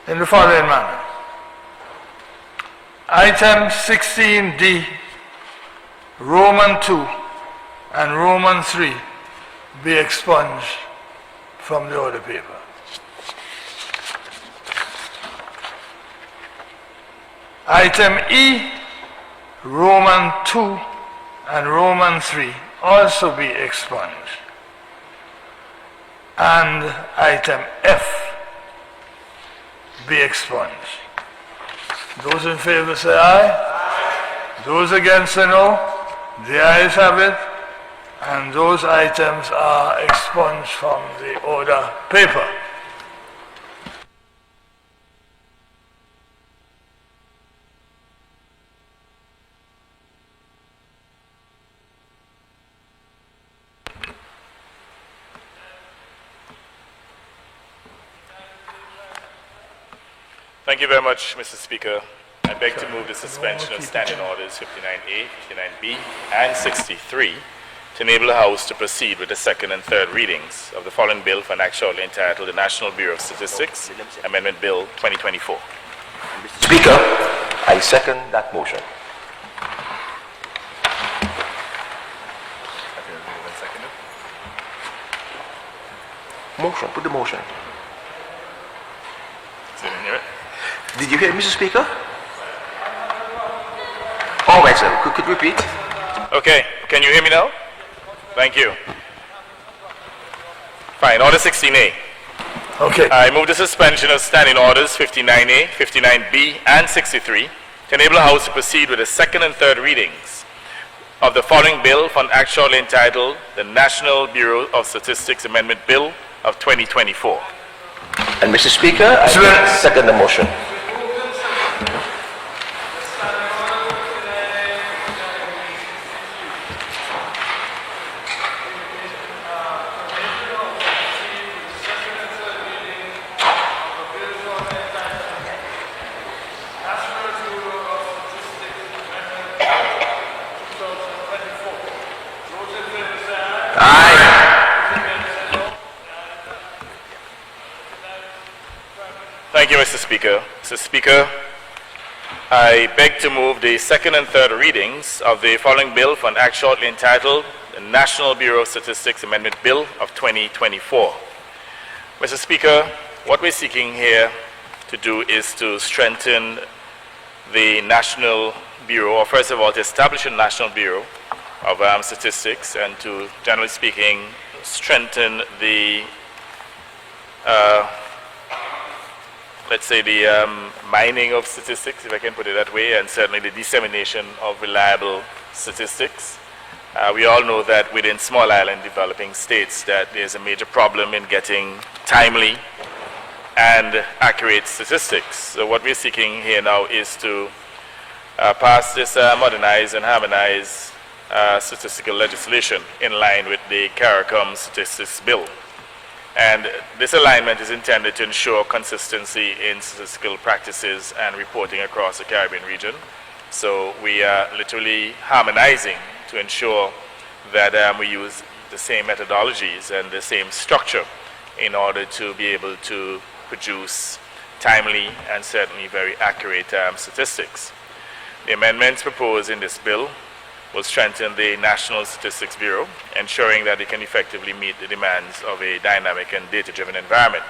In the following manner. Item 16D, Roman 2 and Roman 3 be expunged from the order paper. Item E, Roman 2 and Roman 3 also be expunged. And item F be expunged. Those in favor say aye. Those against say no. The ayes have it. And those items are expunged from the order paper. Thank you very much, Mr. Speaker. I beg to move the suspension of standing orders 59A, 59B, and 63 to enable the House to proceed with the second and third readings of the following bill for an act shortly entitled the National Bureau of Statistics Amendment Bill 2024. Speaker, I second that motion. Motion, put the motion. Didn't hear it? Did you hear it, Mr. Speaker? All right, sir. Could you repeat? Okay. Can you hear me now? Thank you. Fine. Order 16A. Okay. I move the suspension of standing orders 59A, 59B, and 63 to enable the House to proceed with the second and third readings of the following bill for an act shortly entitled the National Bureau of Statistics Amendment Bill of 2024. And Mr. Speaker, I second the motion. Thank you, Mr. Speaker. Mr. Speaker, I beg to move the second and third readings of the following bill for an act shortly entitled the National Bureau of Statistics Amendment Bill of 2024. Mr. Speaker, what we're seeking here to do is to strengthen the National Bureau, or first of all, to establish a National Bureau of Statistics, and to, generally speaking, strengthen the let's say the mining of statistics, if I can put it that way, and certainly the dissemination of reliable statistics. We all know that within small island developing states that there's a major problem in getting timely and accurate statistics. So what we're seeking here now is to pass this modernized and harmonized statistical legislation in line with the CARICOM Statistics Bill. And this alignment is intended to ensure consistency in statistical practices and reporting across the Caribbean region. So we are literally harmonizing to ensure that we use the same methodologies and the same structure in order to be able to produce timely and certainly very accurate statistics. The amendments proposed in this bill will strengthen the National Statistics Bureau, ensuring that it can effectively meet the demands of a dynamic and data-driven environment.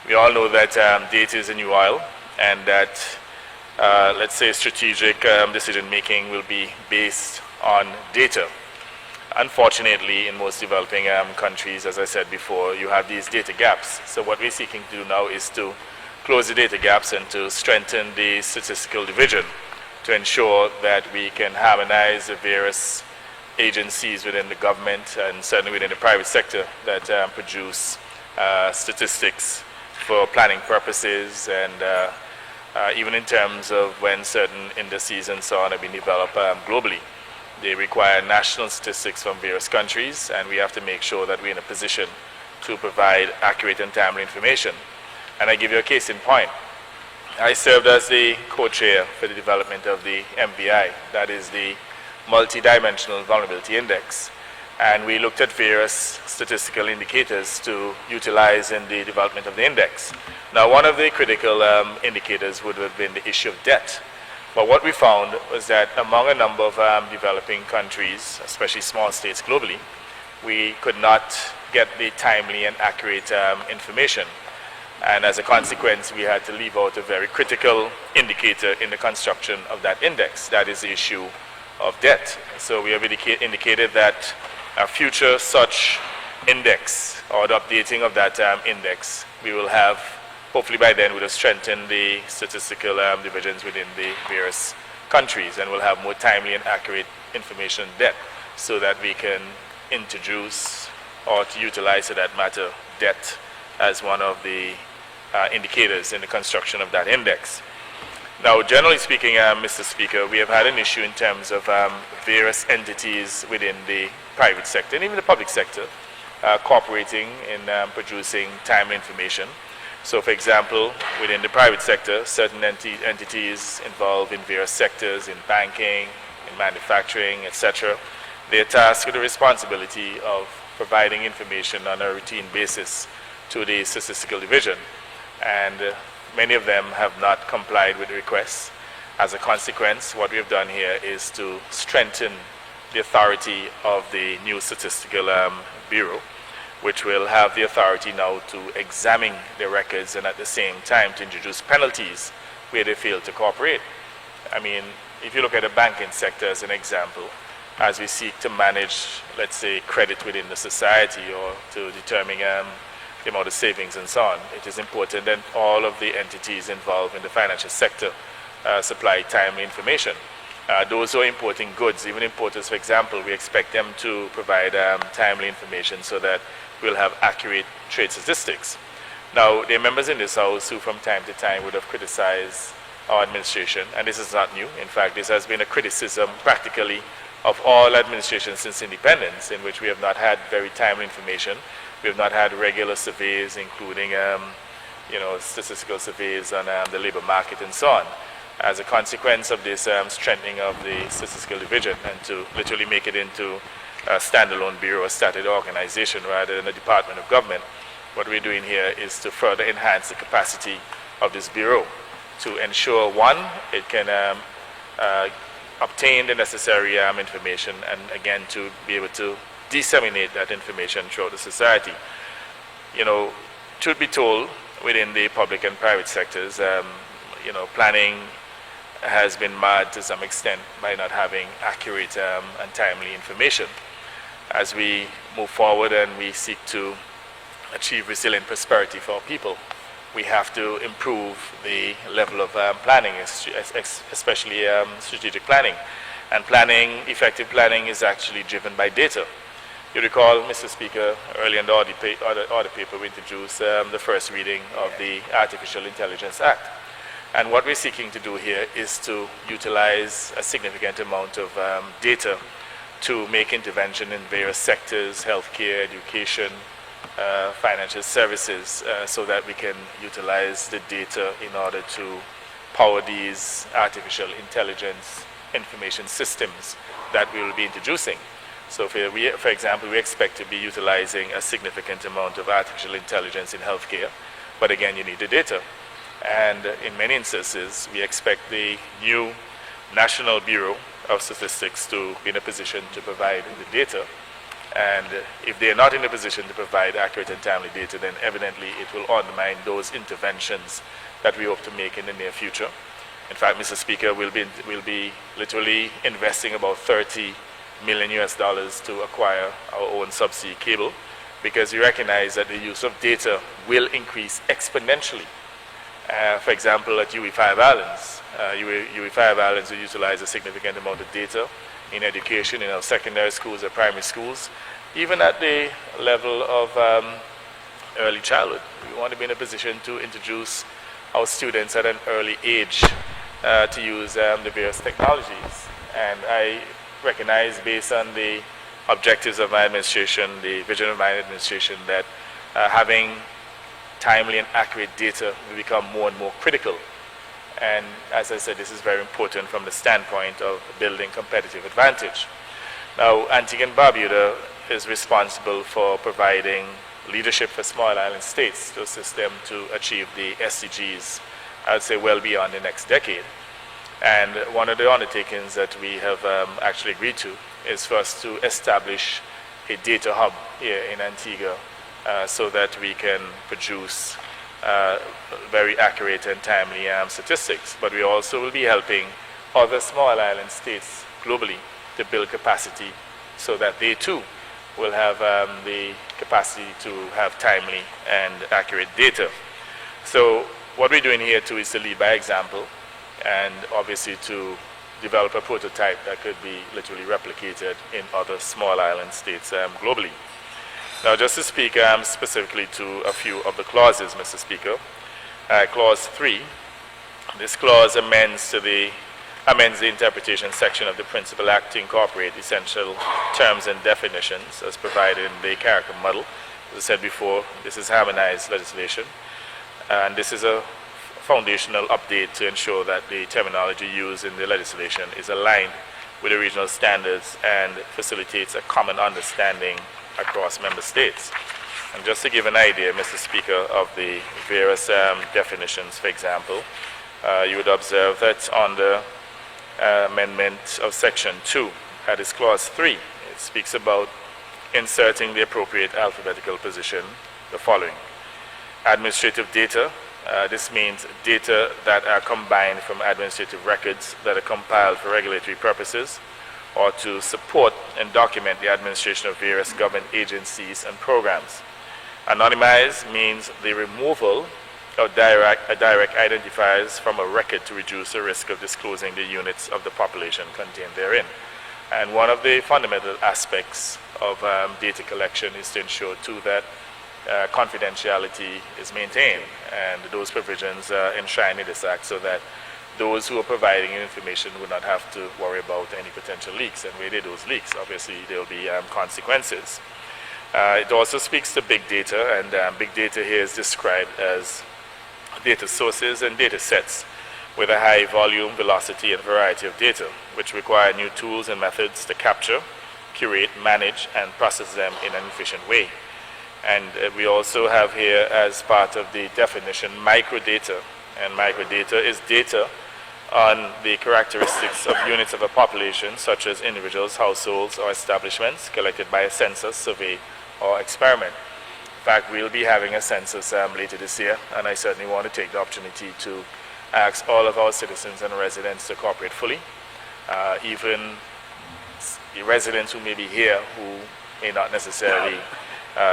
We all know that data is the new oil, and that, let's say, strategic decision-making will be based on data. Unfortunately, in most developing countries, as I said before, you have these data gaps. So what we're seeking to do now is to close the data gaps and to strengthen the statistical division, to ensure that we can harmonize the various agencies within the government and certainly within the private sector that produce statistics for planning purposes, and even in terms of when certain indices and so on have been developed globally. They require national statistics from various countries, and we have to make sure that we're in a position to provide accurate and timely information. And I give you a case in point. I served as the co-chair for the development of the MVI, that is the Multidimensional Vulnerability Index. And we looked at various statistical indicators to utilize in the development of the index. Now, one of the critical indicators would have been the issue of debt. But what we found was that among a number of developing countries, especially small states globally, we could not get the timely and accurate information. And as a consequence, we had to leave out a very critical indicator in the construction of that index. That is the issue of debt. So we have indicated that a future such index, or the updating of that index, we will have, hopefully by then, we'll have strengthened the statistical divisions within the various countries, and we'll have more timely and accurate information on debt, so that we can introduce, or to utilize for that matter, debt as one of the indicators in the construction of that index. Now, generally speaking, Mr. Speaker, we have had an issue in terms of various entities within the private sector and even the public sector cooperating in producing timely information. So, for example, within the private sector, certain entities involved in various sectors, in banking, in manufacturing, etc., they are tasked with the responsibility of providing information on a routine basis to the statistical division. And many of them have not complied with the requests. As a consequence, what we have done here is to strengthen the authority of the new Statistical Bureau, which will have the authority now to examine the records and at the same time to introduce penalties where they fail to cooperate. I mean, if you look at the banking sector as an example, as we seek to manage, let's say, credit within the society, or to determine the amount of savings and so on, it is important that all of the entities involved in the financial sector supply timely information. Those who are importing goods, even importers, for example, we expect them to provide timely information so that we'll have accurate trade statistics. Now, there are members in this House who from time to time would have criticized our administration, and this is not new. In fact, this has been a criticism practically of all administrations since independence, in which we have not had very timely information. We have not had regular surveys, including statistical surveys on the labor market and so on. As a consequence of this strengthening of the statistical division, and to literally make it into a standalone bureau, a statutory organization rather than a department of government, what we're doing here is to further enhance the capacity of this Bureau to ensure, one, it can obtain the necessary information, and again, to be able to disseminate that information throughout the society. You know, truth be told, within the public and private sectors, you know, planning has been marred to some extent by not having accurate and timely information. As we move forward and we seek to achieve resilient prosperity for our people, we have to improve the level of planning, especially strategic planning. And planning, effective planning, is actually driven by data. You recall, Mr. Speaker, early in the audit paper, we introduced the first reading of the Artificial Intelligence Act. And what we're seeking to do here is to utilize a significant amount of data to make intervention in various sectors, healthcare, education, financial services, so that we can utilize the data in order to power these artificial intelligence information systems that we will be introducing. So for example, we expect to be utilizing a significant amount of artificial intelligence in healthcare, but again, you need the data. And in many instances, we expect the new National Bureau of Statistics to be in a position to provide the data. And if they are not in a position to provide accurate and timely data, then evidently it will undermine those interventions that we hope to make in the near future. In fact, Mr. Speaker, we'll be literally investing about $30 million to acquire our own subsea cable, because we recognize that the use of data will increase exponentially. For example, at UE5 Islands, UE5 Islands will utilize a significant amount of data in education, in our secondary schools or primary schools, even at the level of early childhood. We want to be in a position to introduce our students at an early age to use the various technologies. And I recognize, based on the objectives of my administration, the vision of my administration, that having timely and accurate data will become more and more critical. And as I said, this is very important from the standpoint of building competitive advantage. Now, Antigua and Barbuda is responsible for providing leadership for small island states to assist them to achieve the SDGs, I would say, well beyond the next decade. And one of the undertakings that we have actually agreed to is for us to establish a data hub here in Antigua so that we can produce very accurate and timely statistics. But we also will be helping other small island states globally to build capacity so that they too will have the capacity to have timely and accurate data. So what we're doing here too is to lead by example, and obviously to develop a prototype that could be literally replicated in other small island states globally. Now, just to speak specifically to a few of the clauses, Mr. Speaker, Clause 3, this clause amends the interpretation section of the Principal Act to incorporate essential terms and definitions as provided in the character model. As I said before, this is harmonized legislation, and this is a foundational update to ensure that the terminology used in the legislation is aligned with the regional standards and facilitates a common understanding across member states. And just to give an idea, Mr. Speaker, of the various definitions, for example, you would observe that on the amendment of Section 2, that is Clause 3, it speaks about inserting the appropriate alphabetical position, the following. Administrative data, this means data that are combined from administrative records that are compiled for regulatory purposes or to support and document the administration of various government agencies and programs. Anonymized means the removal of direct identifiers from a record to reduce the risk of disclosing the units of the population contained therein. And one of the fundamental aspects of data collection is to ensure too that confidentiality is maintained, and those provisions enshrined in this act so that those who are providing information would not have to worry about any potential leaks. And where there are those leaks, obviously there will be consequences. It also speaks to big data, and big data here is described as data sources and data sets with a high volume, velocity, and variety of data, which require new tools and methods to capture, curate, manage, and process them in an efficient way. And we also have here, as part of the definition, microdata. And microdata is data on the characteristics of units of a population, such as individuals, households, or establishments, collected by a census, survey, or experiment. In fact, we'll be having a census later this year, and I certainly want to take the opportunity to ask all of our citizens and residents to cooperate fully, even the residents who may be here who may not necessarily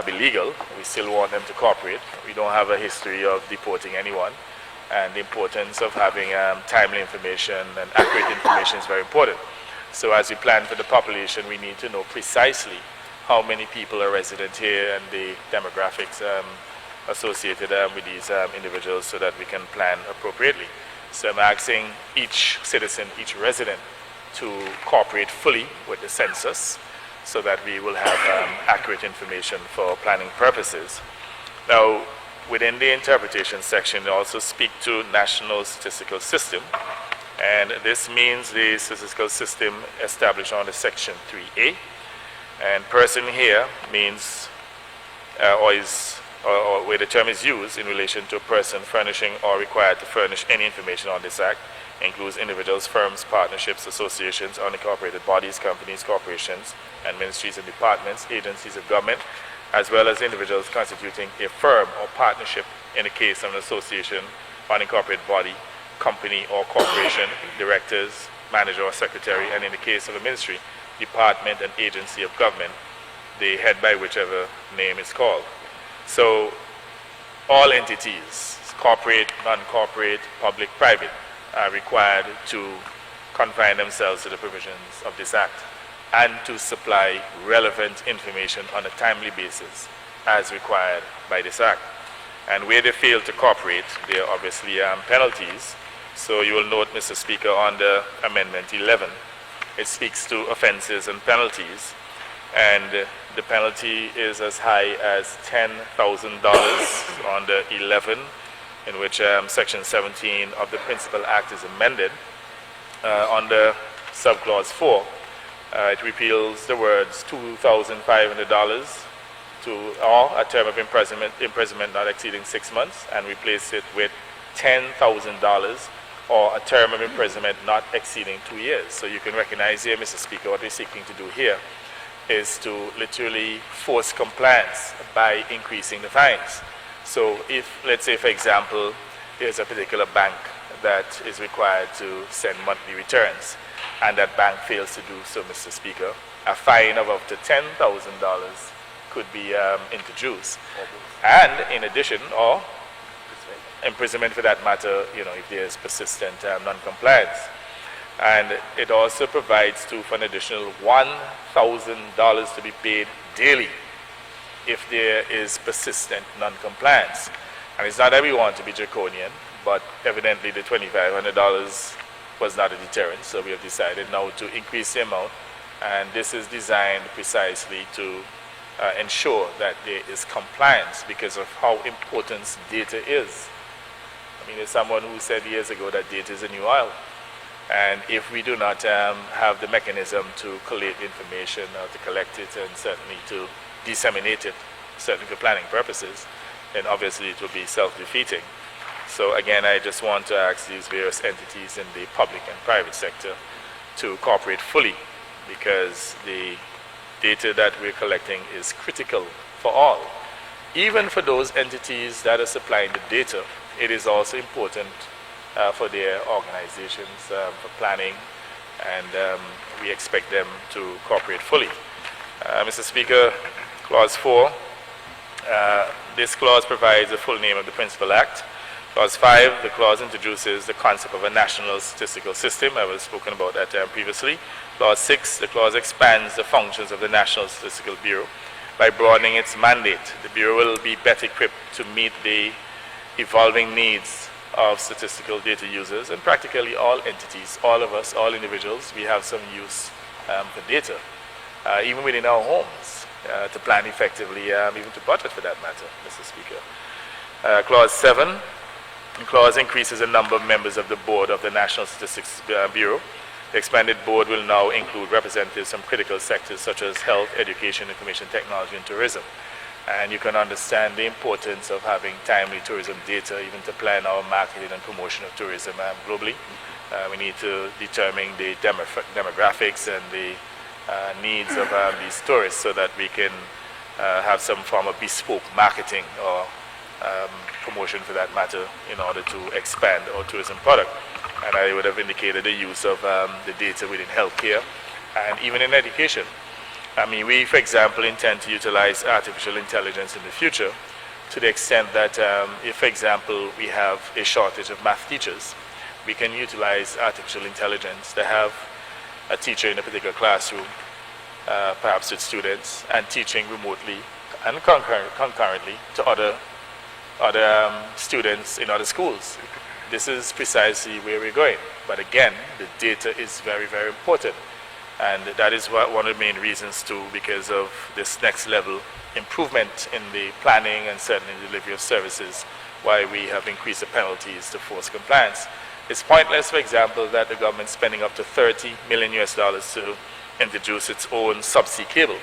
be legal. We still want them to cooperate. We don't have a history of deporting anyone, and the importance of having timely information and accurate information is very important. So as we plan for the population, we need to know precisely how many people are resident here and the demographics associated with these individuals so that we can plan appropriately. So I'm asking each citizen, each resident to cooperate fully with the census so that we will have accurate information for planning purposes. Now, within the interpretation section, they also speak to National Statistical System, and this means the statistical system established under Section 3A. And person here means, or where the term is used in relation to a person furnishing or required to furnish any information on this act, includes individuals, firms, partnerships, associations, unincorporated bodies, companies, corporations, and ministries and departments, agencies of government, as well as individuals constituting a firm or partnership in the case of an association, unincorporated body, company, or corporation, directors, manager, or secretary, and in the case of a ministry, department, and agency of government, the head by whichever name is called. So all entities, corporate, non-corporate, public, private, are required to confine themselves to the provisions of this Act and to supply relevant information on a timely basis as required by this Act. And where they fail to cooperate, there are obviously penalties. So you will note, Mr. Speaker, under Amendment 11, it speaks to offenses and penalties, and the penalty is as high as $10,000 under 11, in which Section 17 of the Principal Act is amended. Under subclause 4, it repeals the words $2,500 or a term of imprisonment not exceeding 6 months, and replace it with $10,000 or a term of imprisonment not exceeding 2 years. So you can recognize here, Mr. Speaker, what we're seeking to do here is to literally force compliance by increasing the fines. So if, let's say, for example, there's a particular bank that is required to send monthly returns, and that bank fails to do so, Mr. Speaker, a fine of up to $10,000 could be introduced. And in addition, or imprisonment for that matter, if there's persistent non-compliance. And it also provides for an additional $1,000 to be paid daily if there is persistent non-compliance. And it's not that we want to be draconian, but evidently the $2,500 was not a deterrent, so we have decided now to increase the amount, and this is designed precisely to ensure that there is compliance because of how important data is. I mean, there's someone who said years ago that data is a new oil. And if we do not have the mechanism to collate information or to collect it and certainly to disseminate it, certainly for planning purposes, then obviously it will be self-defeating. So again, I just want to ask these various entities in the public and private sector to cooperate fully, because the data that we're collecting is critical for all. Even for those entities that are supplying the data, it is also important for their organizations for planning, and we expect them to cooperate fully. Mr. Speaker, Clause 4, this clause provides the full name of the Principal Act. Clause 5, the clause introduces the concept of a national statistical system. I was spoken about that previously. Clause 6, the clause expands the functions of the National Statistical Bureau by broadening its mandate. The Bureau will be better equipped to meet the evolving needs of statistical data users, and practically all entities, all of us, all individuals, we have some use for data, even within our homes, to plan effectively, even to budget for that matter, Mr. Speaker. Clause 7, the clause increases the number of members of the board of the National Statistics Bureau. The expanded board will now include representatives from critical sectors such as health, education, information technology, and tourism. And you can understand the importance of having timely tourism data even to plan our marketing and promotion of tourism globally. We need to determine the demographics and the needs of these tourists so that we can have some form of bespoke marketing or promotion for that matter in order to expand our tourism product. And I would have indicated the use of the data within healthcare and even in education. I mean, we, for example, intend to utilize artificial intelligence in the future to the extent that if, for example, we have a shortage of math teachers, we can utilize artificial intelligence to have a teacher in a particular classroom, perhaps with students, and teaching remotely and concurrently to other students in other schools. This is precisely where we're going. But again, the data is very, very important. And that is one of the main reasons too, because of this next level improvement in the planning and certainly delivery of services, why we have increased the penalties to force compliance. It's pointless, for example, that the government is spending up to $30 million to introduce its own subsea cable,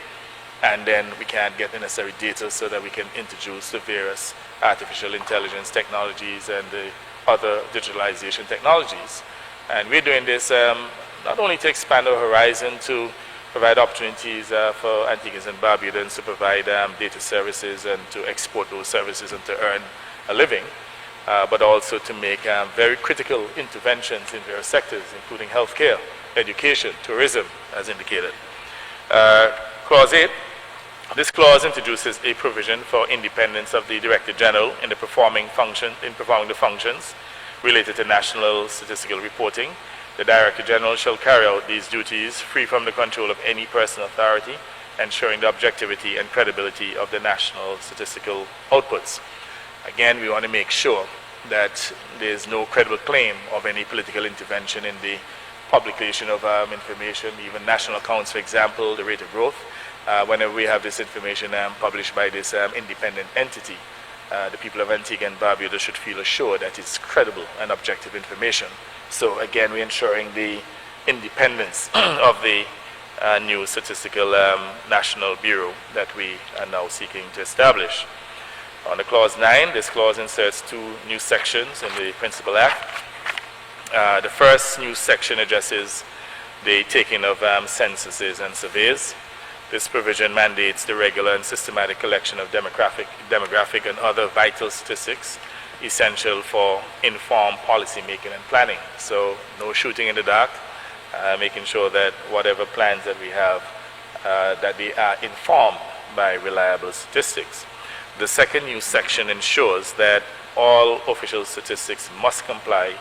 and then we can't get the necessary data so that we can introduce the various artificial intelligence technologies and the other digitalization technologies. And we're doing this not only to expand our horizon to provide opportunities for Antiguans and Barbudans to provide data services and to export those services and to earn a living, but also to make very critical interventions in various sectors, including healthcare, education, tourism, as indicated. Clause 8. This clause introduces a provision for independence of the Director General in performing the functions related to national statistical reporting. The Director General shall carry out these duties free from the control of any personal authority, ensuring the objectivity and credibility of the national statistical outputs. Again, we want to make sure that there is no credible claim of any political intervention in the publication of information, even national accounts, for example, the rate of growth. Whenever we have this information published by this independent entity, the people of Antigua and Barbuda should feel assured that it's credible and objective information. So again, we're ensuring the independence of the new statistical national bureau that we are now seeking to establish. On the clause 9, this clause inserts 2 new sections in the Principal Act. The first new section addresses the taking of censuses and surveys. This provision mandates the regular and systematic collection of demographic and other vital statistics essential for informed policy making and planning. So no shooting in the dark, making sure that whatever plans that we have, that they are informed by reliable statistics. The second new section ensures that all official statistics must comply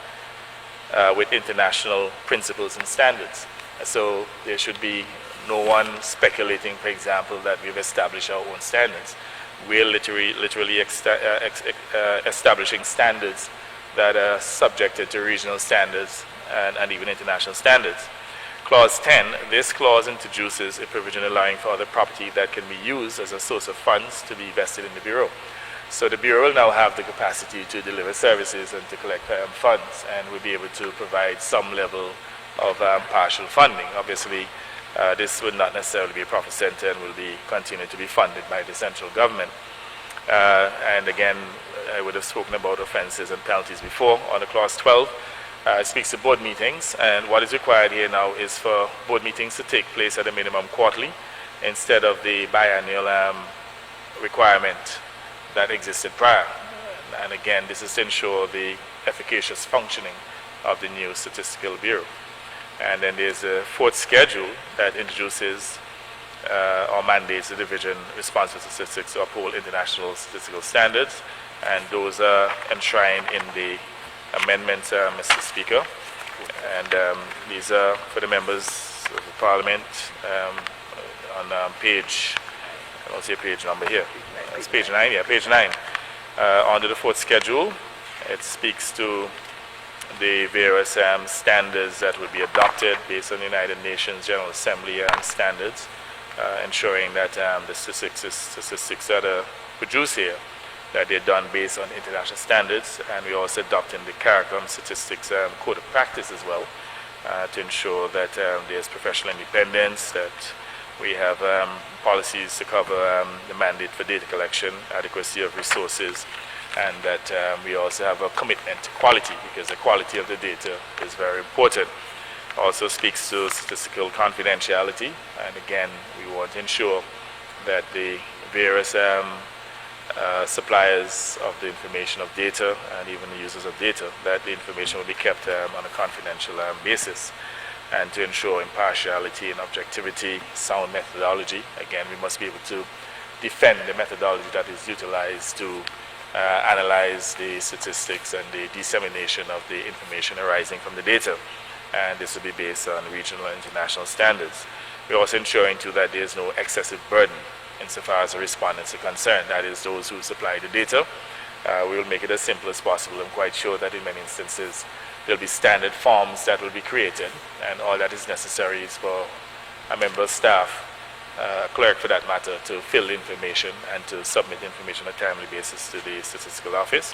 with international principles and standards. So there should be no one speculating, for example, that we've established our own standards. We're literally establishing standards that are subjected to regional standards and even international standards. Clause 10, this clause introduces a provision allowing for other property that can be used as a source of funds to be vested in the Bureau. So the Bureau will now have the capacity to deliver services and to collect funds, and will be able to provide some level of partial funding. Obviously, this would not necessarily be a profit center and will be continued to be funded by the central government. And again, I would have spoken about offenses and penalties before. On the clause 12, it speaks to board meetings, and what is required here now is for board meetings to take place at a minimum quarterly instead of the biannual requirement that existed prior. And again, this is to ensure the efficacious functioning of the new Statistical Bureau. And then there's a fourth schedule that introduces or mandates the division responsible for statistics to uphold international statistical standards, and those are enshrined in the amendments, Mr. Speaker. And these are for the members of the Parliament on page, I don't see a page number here. It's page 9, yeah, page 9. Under the fourth schedule, it speaks to the various standards that will be adopted based on the United Nations General Assembly standards, ensuring that the statistics that are produced here, that they're done based on international standards, and we're also adopting the CARICOM Statistics Code of Practice as well, to ensure that there's professional independence, that We have policies to cover the mandate for data collection, adequacy of resources, and that we also have a commitment to quality, because the quality of the data is very important. Also speaks to statistical confidentiality, and again, we want to ensure that the various suppliers of the information of data and even the users of data, that the information will be kept on a confidential basis, and to ensure impartiality and objectivity, sound methodology. Again, we must be able to defend the methodology that is utilized to analyze the statistics and the dissemination of the information arising from the data. And this will be based on regional and international standards. We're also ensuring too that there is no excessive burden insofar as the respondents are concerned, that is those who supply the data. We will make it as simple as possible. I'm quite sure that in many instances there'll be standard forms that will be created, and all that is necessary is for a member of staff, a clerk for that matter, to fill information and to submit information on a timely basis to the statistical office.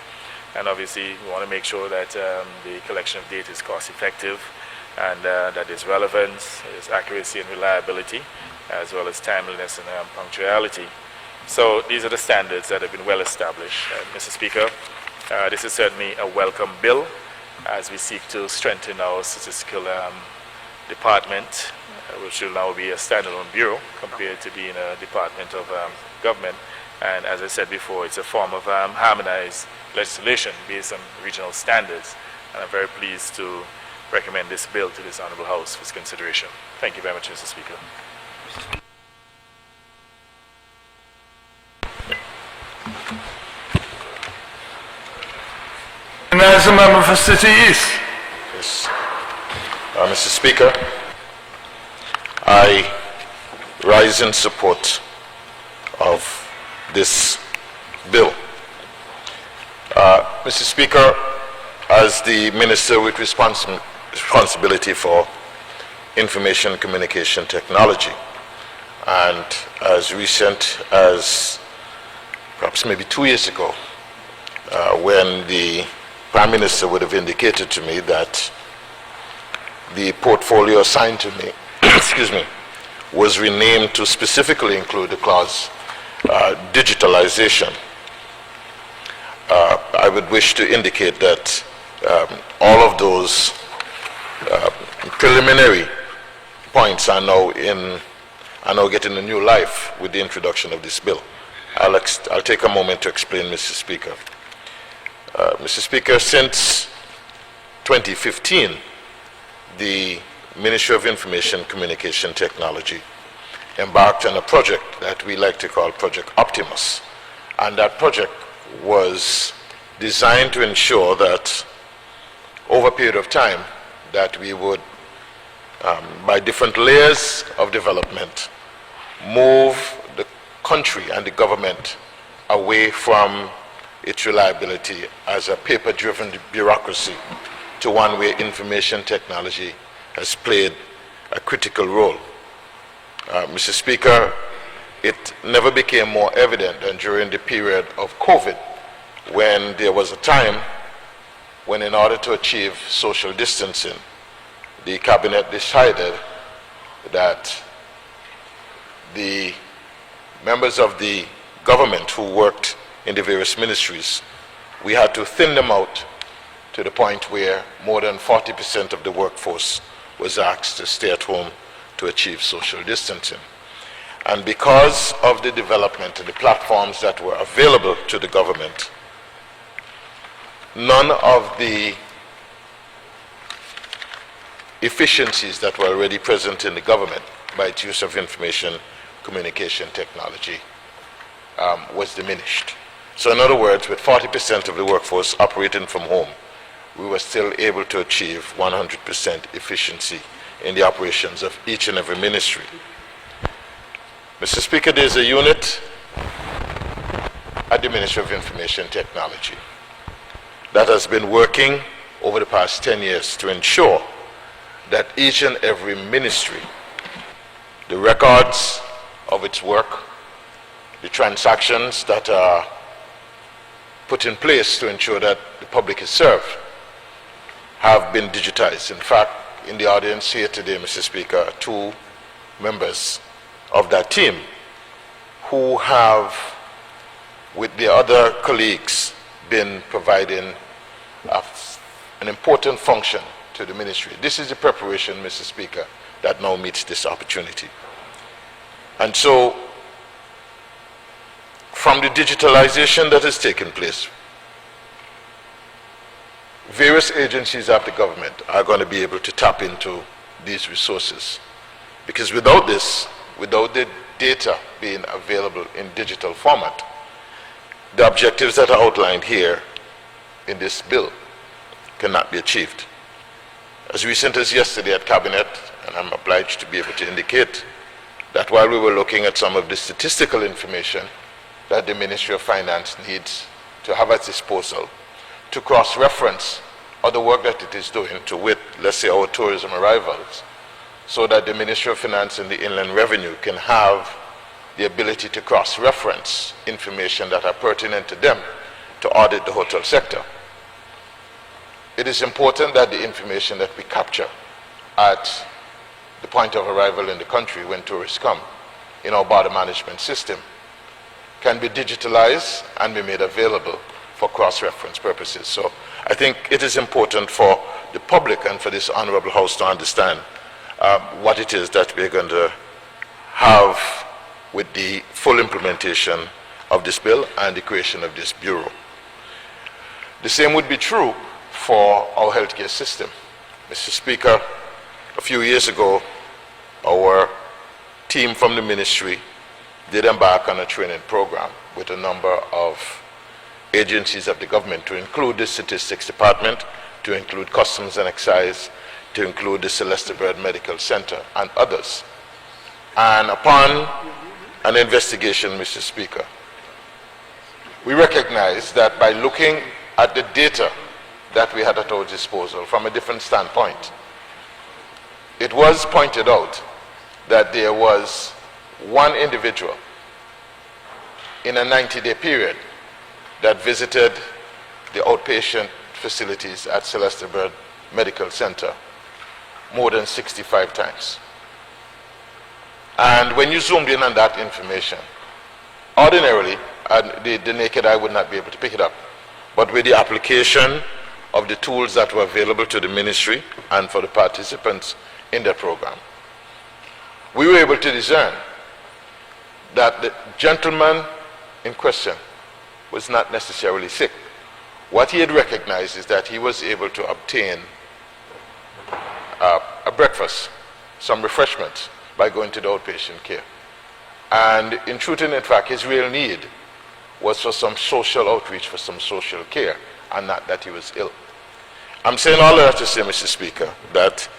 And obviously we want to make sure that the collection of data is cost effective, and that there's relevance, there's accuracy and reliability, as well as timeliness and punctuality. So these are the standards that have been well established. Mr. Speaker, this is certainly a welcome bill as we seek to strengthen our statistical department, which will now be a standalone bureau compared to being a department of government. And as I said before, it's a form of harmonized legislation based on regional standards. And I'm very pleased to recommend this bill to this Honorable House for its consideration. Thank you very much, Mr. Speaker. And as a member for City East. Yes. Mr. Speaker, I rise in support of this bill. Mr. Speaker, as the Minister with responsibility for Information Communication Technology, and as recent as perhaps maybe 2 years ago, when the Prime Minister would have indicated to me that the portfolio assigned to me excuse me, was renamed to specifically include the clause digitalization. I would wish to indicate that all of those preliminary points are now getting a new life with the introduction of this bill. I'll take a moment to explain, Mr. Speaker. Mr. Speaker, since 2015, the Ministry of Information Communication Technology embarked on a project that we like to call Project Optimus. And that project was designed to ensure that over a period of time that we would, by different layers of development, move the country and the government away from its reliability as a paper-driven bureaucracy to one where information technology has played a critical role. Mr. Speaker, it never became more evident than during the period of COVID, when there was a time when, in order to achieve social distancing, the cabinet decided that the members of the government who worked in the various ministries, we had to thin them out to the point where more than 40% of the workforce was asked to stay at home to achieve social distancing. And because of the development and the platforms that were available to the government, none of the efficiencies that were already present in the government by its use of information communication technology was diminished. So in other words, with 40% of the workforce operating from home, we were still able to achieve 100% efficiency in the operations of each and every ministry. Mr. Speaker, there's a unit at the Ministry of Information Technology that has been working over the past 10 years to ensure that each and every ministry, the records of its work, the transactions that are put in place to ensure that the public is served, have been digitized. In fact, in the audience here today, Mr. Speaker, are two members of that team who have, with the other colleagues, been providing an important function to the ministry. This is the preparation, Mr. Speaker, that now meets this opportunity. And so, from the digitalization that has taken place, various agencies of the government are going to be able to tap into these resources. Because without this, without the data being available in digital format, the objectives that are outlined here in this bill cannot be achieved. As recent as yesterday at Cabinet, and I'm obliged to be able to indicate that while we were looking at some of the statistical information that the Ministry of Finance needs to have at disposal to cross-reference other work that it is doing to with, let's say, our tourism arrivals, so that the Ministry of Finance and the Inland Revenue can have the ability to cross-reference information that are pertinent to them to audit the hotel sector. It is important that the information that we capture at the point of arrival in the country when tourists come in our border management system can be digitalized and be made available for cross-reference purposes. So I think it is important for the public and for this Honorable House to understand what it is that we're going to have with the full implementation of this bill and the creation of this bureau. The same would be true for our healthcare system. Mr. Speaker, a few years ago, our team from the ministry did embark on a training program with a number of agencies of the government, to include the Statistics Department, to include Customs and Excise, to include the Celeste Bird Medical Center, and others. And upon an investigation, Mr. Speaker, we recognized that by looking at the data that we had at our disposal from a different standpoint, it was pointed out that there was one individual in a 90-day period that visited the outpatient facilities at Celeste Bird Medical Center more than 65 times. And when you zoomed in on that information, ordinarily, the naked eye would not be able to pick it up. But with the application of the tools that were available to the ministry and for the participants in the program, we were able to discern that the gentleman in question was not necessarily sick. What he had recognized is that he was able to obtain a breakfast, some refreshments, by going to the outpatient care. And in truth and in fact, his real need was for some social outreach, for some social care, and not that he was ill. I'm saying all that to say, Mr. Speaker, that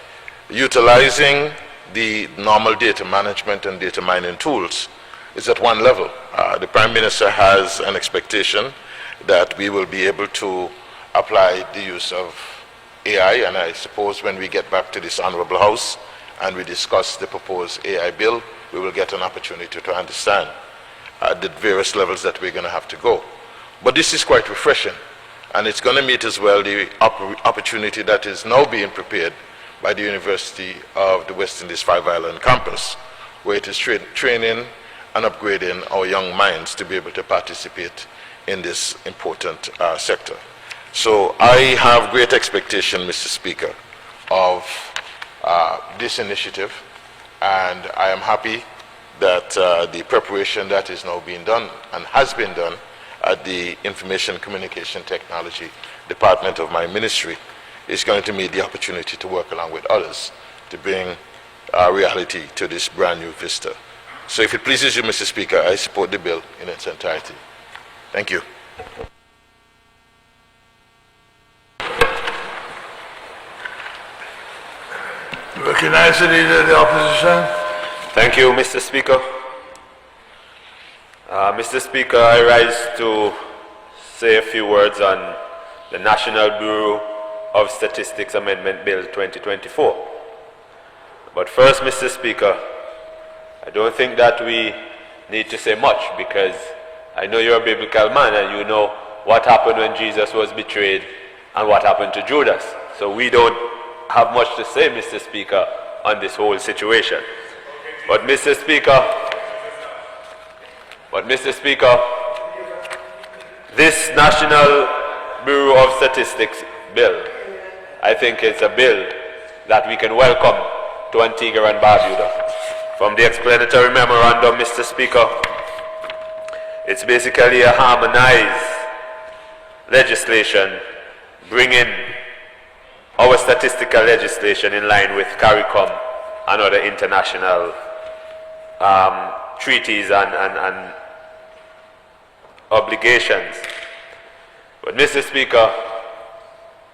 utilizing the normal data management and data mining tools is at one level. The Prime Minister has an expectation that we will be able to apply the use of AI, and I suppose when we get back to this Honorable House and we discuss the proposed AI bill, we will get an opportunity to understand the various levels that we're going to have to go. But this is quite refreshing, and it's going to meet as well the opportunity that is now being prepared by the University of the West Indies Five Island campus, where it is training and upgrading our young minds to be able to participate in this important sector. So I have great expectation, Mr. Speaker, of this initiative, and I am happy that the preparation that is now being done and has been done at the Information Communication Technology Department of my ministry is going to meet the opportunity to work along with others to bring reality to this brand new vista. So if it pleases you, Mr. Speaker, I support the bill in its entirety. Thank you. Recognize the Leader of the Opposition. Thank you, Mr. Speaker. Mr. Speaker, I rise to say a few words on the National Bureau of Statistics Amendment Bill 2024. But first, Mr. Speaker, I don't think that we need to say much, because I know you're a biblical man and you know what happened when Jesus was betrayed and what happened to Judas. So we don't have much to say, Mr. Speaker, on this whole situation. But Mr. Speaker, But Mr. Speaker, this National Bureau of Statistics bill, I think it's a bill that we can welcome to Antigua and Barbuda. From the explanatory memorandum, Mr. Speaker, it's basically a harmonized legislation bringing our statistical legislation in line with CARICOM and other international treaties and obligations. But Mr. Speaker,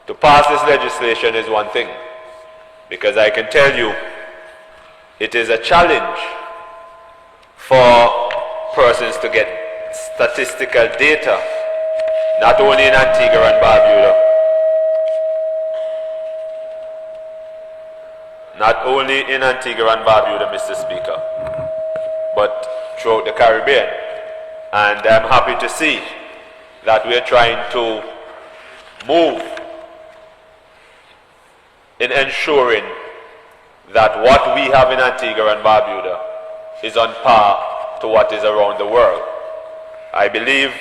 to pass this legislation is one thing, because I can tell you it is a challenge for persons to get statistical data, not only in Antigua and Barbuda, Mr. Speaker, but throughout the Caribbean. And I'm happy to see that we're trying to move in ensuring that what we have in Antigua and Barbuda is on par to what is around the world. I believe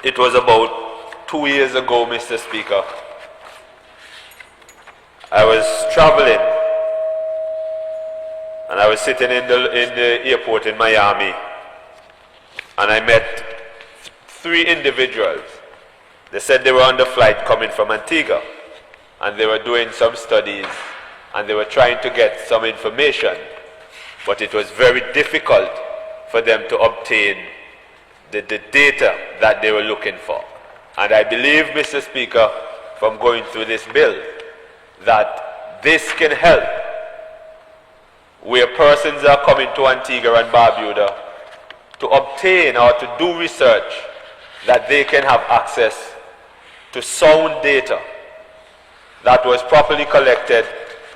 it was about 2 years ago, Mr. Speaker, I was traveling and I was sitting in the airport in Miami, and I met 3 individuals. They said they were on the flight coming from Antigua, and they were doing some studies, and they were trying to get some information, but it was very difficult for them to obtain the data that they were looking for. And I believe, Mr. Speaker, from going through this bill, that this can help where persons are coming to Antigua and Barbuda to obtain or to do research, that they can have access to sound data that was properly collected,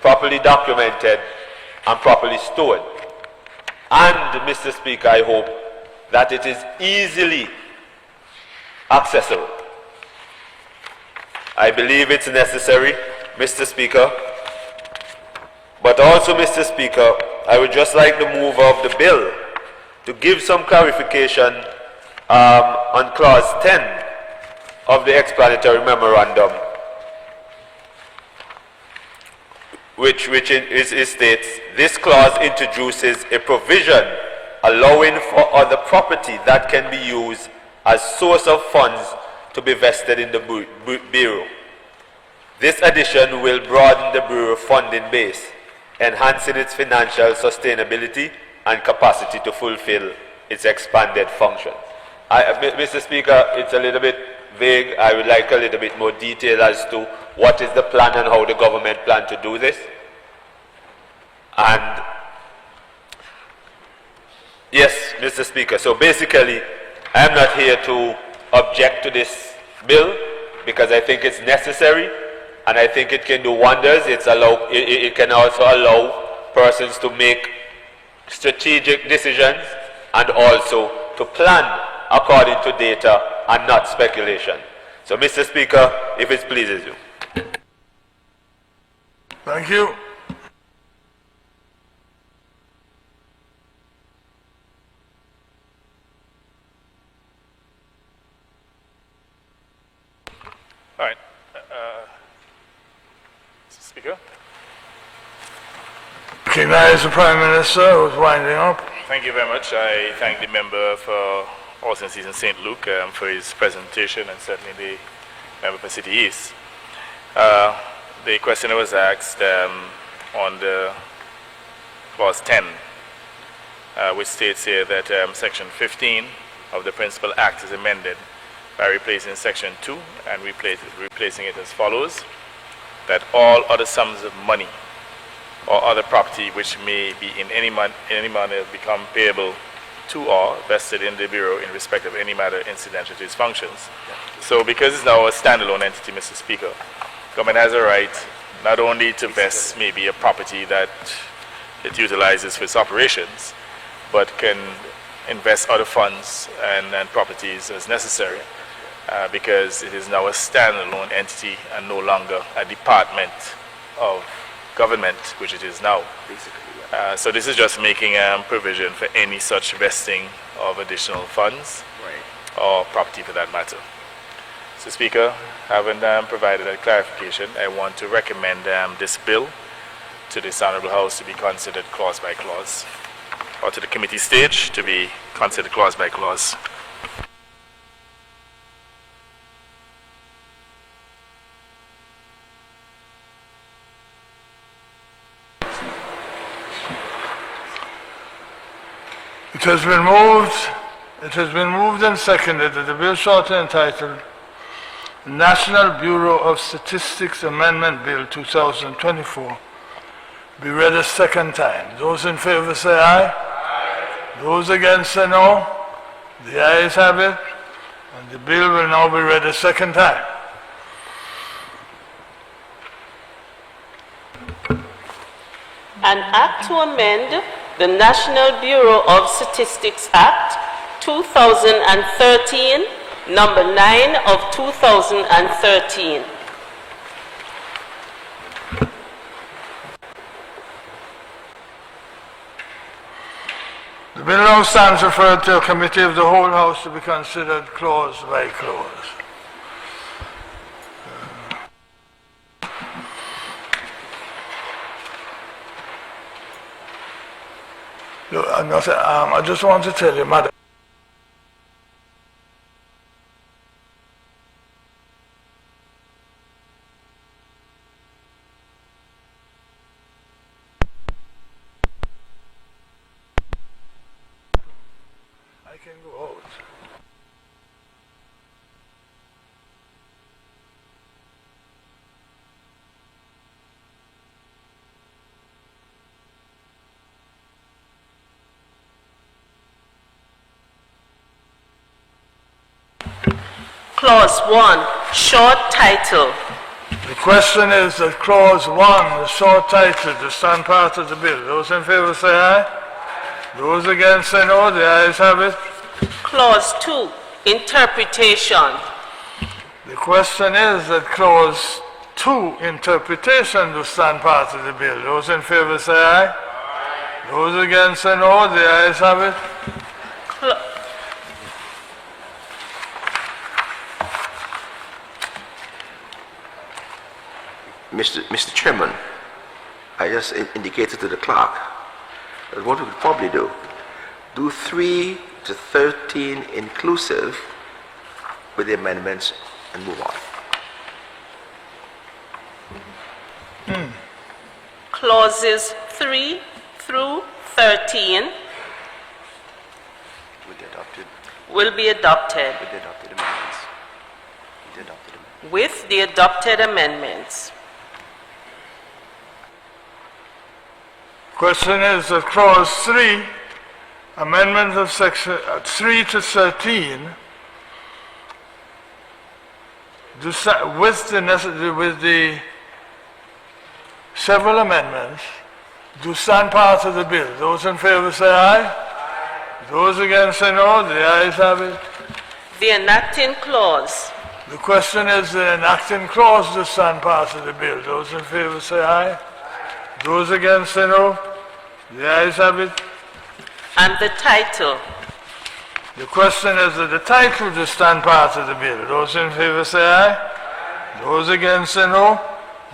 properly documented, and properly stored. And, Mr. Speaker, I hope that it is easily accessible. I believe it's necessary, Mr. Speaker. But also, Mr. Speaker, I would just like the mover of the bill to give some clarification on clause 10 of the explanatory memorandum, which states, this clause introduces a provision allowing for other property that can be used as source of funds to be vested in the Bureau. This addition will broaden the Bureau funding base, enhancing its financial sustainability and capacity to fulfill its expanded functions. Mr. Speaker, it's a little bit vague. I would like a little bit more detail as to what is the plan and how the government plan to do this. And yes, Mr. Speaker, so basically I am not here to object to this bill because I think it's necessary and I think it can do wonders. It can also allow persons to make strategic decisions and also to plan according to data and not speculation. So, Mr. Speaker, if it pleases you. Thank you. All right. Mr. Speaker. Recognize the Prime Minister who's winding up. Thank you very much. I thank the member for All Saints in St. Luke for his presentation, and certainly the member for City East. The question was asked on the clause 10, which states here that section 15 of the Principal Act is amended by replacing section 2 and replacing it as follows, that all other sums of money or other property which may be in any manner become payable to or vested in the Bureau in respect of any matter incidental to its functions. So because it's now a standalone entity, Mr. Speaker, government has a right not only to vest maybe a property that it utilizes for its operations, but can invest other funds and properties as necessary because it is now a standalone entity and no longer a department of government, which it is now. So this is just making provision for any such vesting of additional funds or property for that matter. Mr. Speaker, having provided that clarification, I want to recommend this bill to this Honourable House to be considered clause by clause, or to the committee stage to be considered clause by clause. It has been moved and seconded that the bill shortly entitled National Bureau of Statistics Amendment Bill 2024 be read a second time. Those in favor say aye. Aye. Those against say no. The ayes have it, and the bill will now be read a second time. An act to amend the National Bureau of Statistics Act 2013, number 9 of 2013. The bill now stands referred to a committee of the whole House to be considered clause by clause. Look, I just want to tell you, Madam. I can go out. Clause 1, short title. The question is that clause 1, the short title, to stand part of the bill. Those in favor say aye. Those against say no. The ayes have it. Clause 2, interpretation. The question is that clause 2, interpretation, to stand part of the bill. Those in favor say aye. Those against say no. The ayes have it. Mr. Chairman, I just indicated to the clerk that what we could probably do 3 to 13 inclusive with the amendments and move on. Clauses 3 through 13 will be adopted with the adopted amendments. Question is that clause 3, amendment of section 3 to 13, with the several amendments, do stand part of the bill. Those in favor say aye. Those against say no. The ayes have it. The enacting clause. The question is the enacting clause to stand part of the bill. Those in favor say aye. Those against say no. The ayes have it. And the title. The question is that the title to stand part of the bill. Those in favor say aye. Those against say no.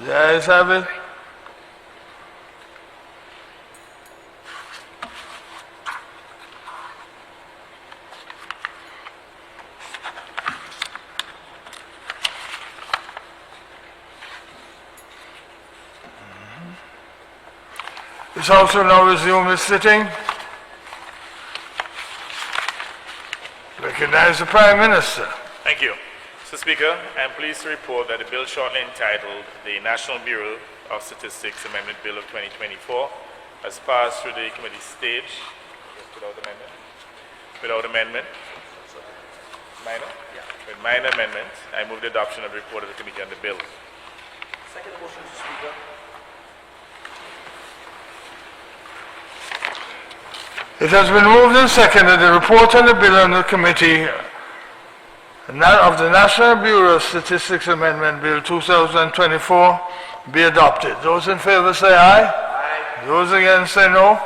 The ayes have it. This House will now resume its sitting. Recognize the Prime Minister. Thank you. Mr. Speaker, I am pleased to report that the bill shortly entitled the National Bureau of Statistics Amendment Bill of 2024 has passed through the committee stage without amendment. Without amendment? Minor? Yeah. With minor amendments, I move the adoption of the report of the committee on the bill. Second motion, Mr. Speaker. It has been moved and seconded the report on the bill on the committee of the National Bureau of Statistics Amendment Bill 2024 be adopted. Those in favor say aye. Aye. Those against say no.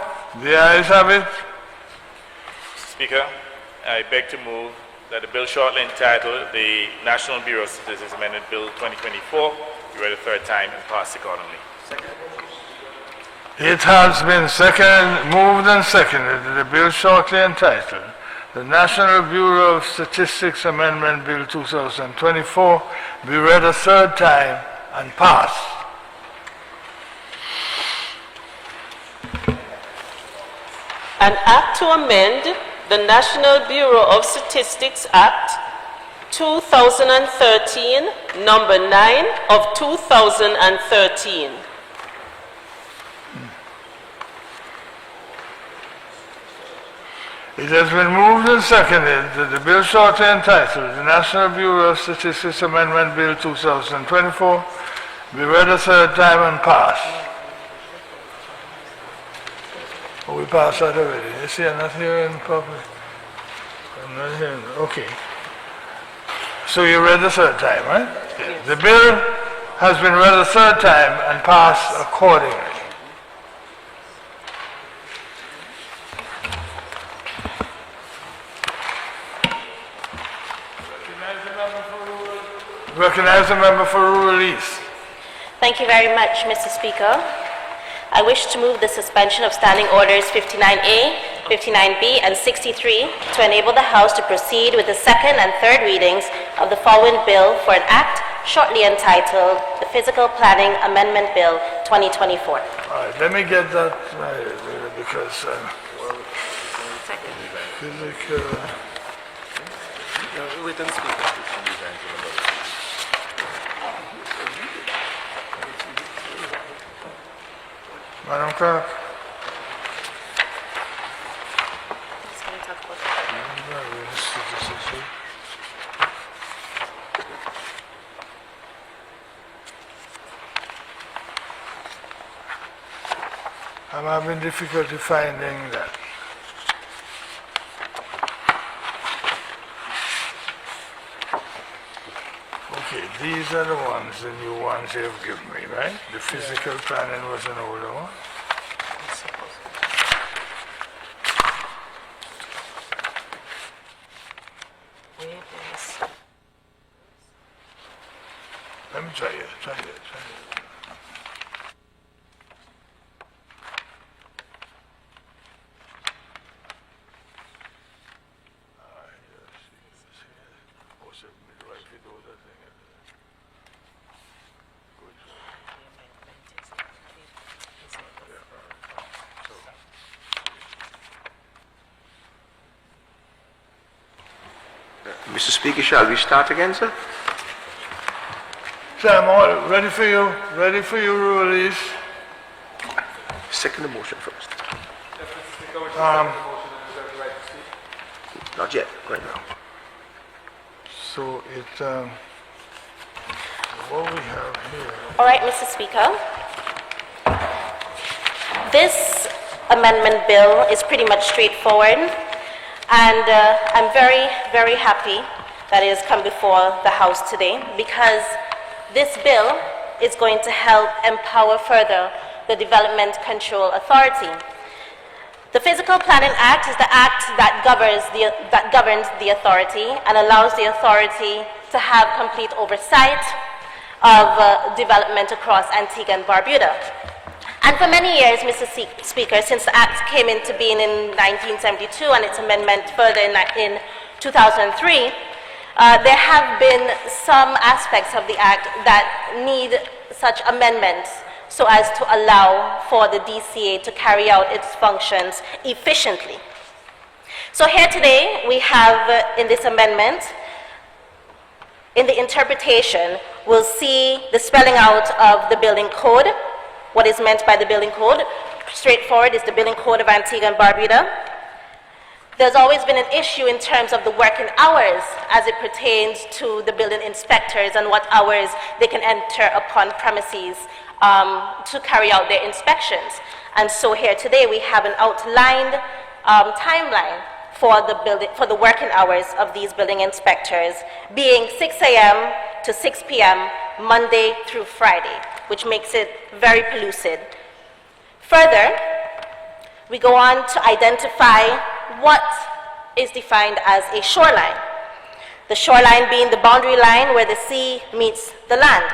The ayes have it. Mr. Speaker, I beg to move that the bill shortly entitled the National Bureau of Statistics Amendment Bill 2024 be read a third time and passed accordingly. It has been moved and seconded that the bill shortly entitled the National Bureau of Statistics Amendment Bill 2024 be read a third time and passed. An act to amend the National Bureau of Statistics Act 2013, number 9 of 2013. It has been moved and seconded that the bill shortly entitled the National Bureau of Statistics Amendment Bill 2024 be read a third time and passed. Oh, we passed that already. You see, I'm not hearing properly. I'm not hearing. Okay. So you read the third time, right? Yes. The bill has been read a third time and passed accordingly. Recognize the member for Rural East. Thank you very much, Mr. Speaker. I wish to move the suspension of Standing Orders 59A, 59B, and 63 to enable the House to proceed with the second and third readings of the following bill for an act shortly entitled the Physical Planning Amendment Bill 2024. All right, let me get that right, because physical... Madam Clerk. I'm having difficulty finding that. Okay, these are the ones, the new ones they have given me, right? The physical planning was an older one. Let me try it. Mr. Speaker, shall we start again, sir? So I'm all ready for you, Rural East. Second the motion first. Not yet, right now. So what we have here. All right, Mr. Speaker. This amendment bill is pretty much straightforward, and I'm very, very happy that it has come before the House today, because this bill is going to help empower further the Development Control Authority. The Physical Planning Act is the act that governs the authority and allows the authority to have complete oversight of development across Antigua and Barbuda. And for many years, Mr. Speaker, since the act came into being in 1972 and its amendment further in 2003, there have been some aspects of the act that need such amendments so as to allow for the DCA to carry out its functions efficiently. So here today we have in this amendment, in the interpretation, we'll see the spelling out of the building code. What is meant by the building code? Straightforward is the building code of Antigua and Barbuda. There's always been an issue in terms of the working hours as it pertains to the building inspectors and what hours they can enter upon premises to carry out their inspections. And so here today we have an outlined timeline for the working hours of these building inspectors, being 6 a.m. to 6 p.m. Monday through Friday, which makes it very pellucid. Further, we go on to identify what is defined as a shoreline. The shoreline being the boundary line where the sea meets the land.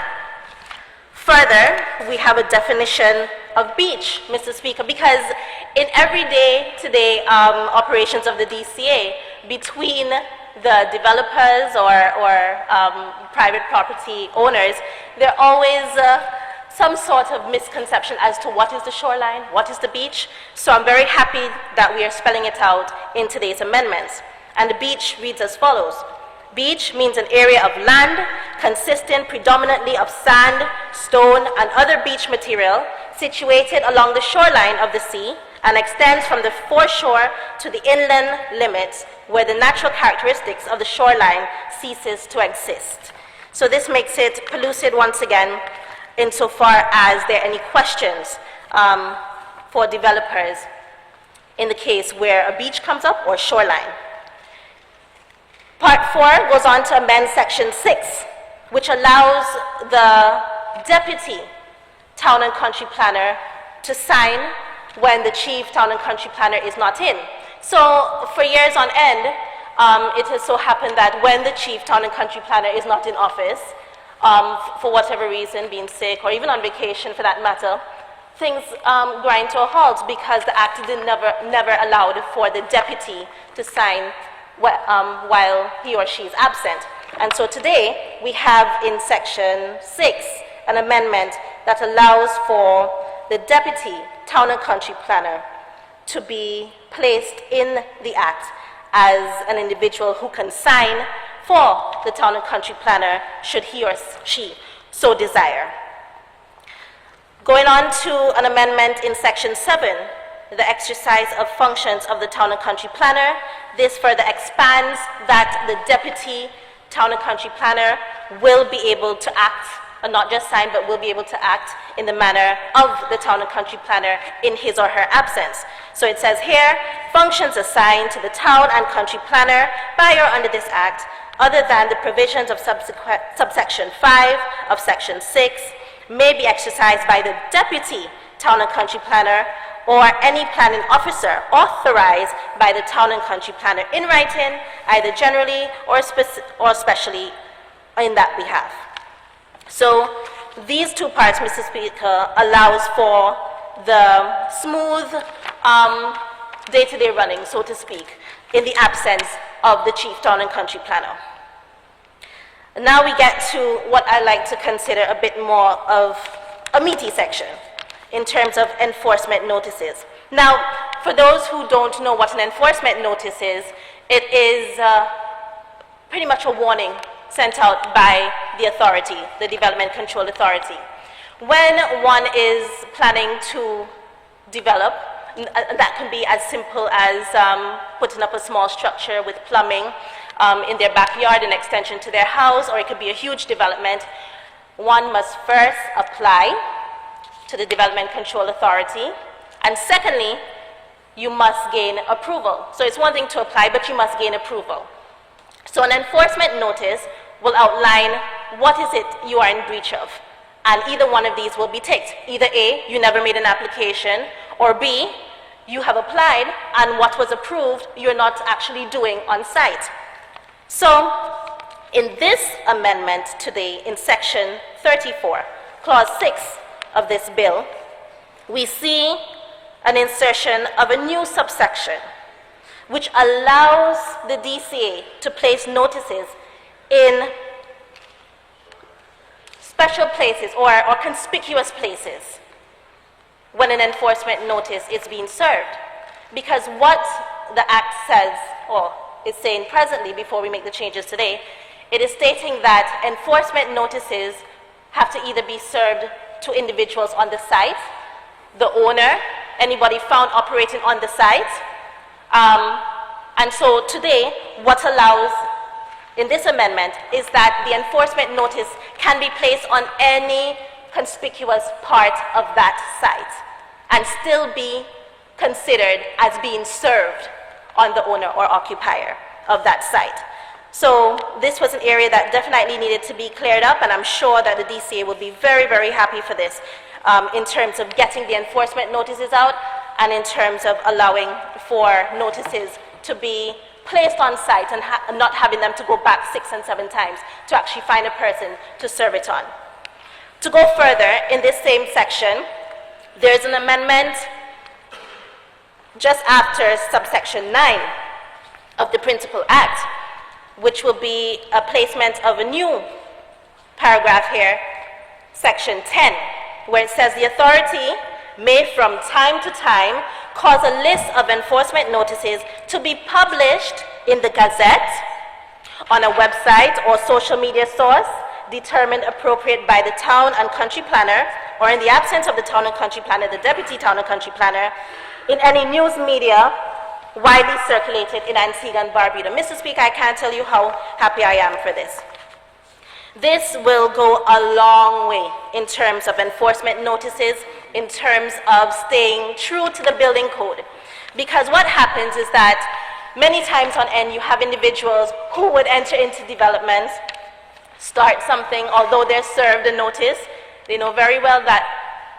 Further, we have a definition of beach, Mr. Speaker, because in everyday today operations of the DCA, between the developers or private property owners, there are always some sort of misconception as to what is the shoreline, what is the beach. So I'm very happy that we are spelling it out in today's amendments. And the beach reads as follows. Beach means an area of land consisting predominantly of sand, stone, and other beach material situated along the shoreline of the sea and extends from the foreshore to the inland limits where the natural characteristics of the shoreline ceases to exist. So this makes it pellucid once again insofar as there are any questions for developers in the case where a beach comes up or shoreline. Part 4 goes on to amend Section 6, which allows the deputy town and country planner to sign when the chief town and country planner is not in. So for years on end, it has so happened that when the chief town and country planner is not in office, for whatever reason, being sick or even on vacation for that matter, things grind to a halt because the act never allowed for the deputy to sign while he or she is absent. And so today we have in Section 6 an amendment that allows for the deputy town and country planner to be placed in the act as an individual who can sign for the town and country planner should he or she so desire. Going on to an amendment in Section 7, the exercise of functions of the town and country planner. This further expands that the deputy town and country planner will be able to act, and not just sign, but will be able to act in the manner of the town and country planner in his or her absence. So it says here, functions assigned to the town and country planner by or under this act, other than the provisions of subsection 5 of Section 6, may be exercised by the deputy town and country planner or any planning officer authorized by the town and country planner in writing, either generally or specially in that behalf. So these two parts, Mr. Speaker, allows for the smooth day-to-day running, so to speak, in the absence of the chief town and country planner. Now we get to what I like to consider a bit more of a meaty section in terms of enforcement notices. Now, for those who don't know what an enforcement notice is, it is pretty much a warning sent out by the authority, the Development Control Authority. When one is planning to develop, that can be as simple as putting up a small structure with plumbing in their backyard, an extension to their house, or it could be a huge development. One must first apply to the Development Control Authority, and secondly, you must gain approval. So it's one thing to apply, but you must gain approval. So an enforcement notice will outline what is it you are in breach of, and either one of these will be ticked. Either A, you never made an application, or B, you have applied and what was approved you're not actually doing on site. So in this amendment today, in Section 34, Clause 6 of this bill, we see an insertion of a new subsection which allows the DCA to place notices in special places or conspicuous places when an enforcement notice is being served. Because what the Act says, or is saying presently before we make the changes today, it is stating that enforcement notices have to either be served to individuals on the site, the owner, anybody found operating on the site. And so today, what allows in this amendment is that the enforcement notice can be placed on any conspicuous part of that site and still be considered as being served on the owner or occupier of that site. So this was an area that definitely needed to be cleared up, and I'm sure that the DCA will be very, very happy for this in terms of getting the enforcement notices out and in terms of allowing for notices to be placed on site and not having them to go back 6 and 7 times to actually find a person to serve it on. To go further, in this same section, there's an amendment just after subsection 9 of the Principal Act, which will be a placement of a new paragraph here, section 10, where it says the authority may from time to time cause a list of enforcement notices to be published in the Gazette, on a website or social media source determined appropriate by the town and country planner, or in the absence of the town and country planner, the deputy town and country planner, in any news media widely circulated in Antigua and Barbuda. Mr. Speaker, I can't tell you how happy I am for this. This will go a long way in terms of enforcement notices, in terms of staying true to the building code. Because what happens is that many times on end you have individuals who would enter into developments, start something, although they're served a notice, they know very well that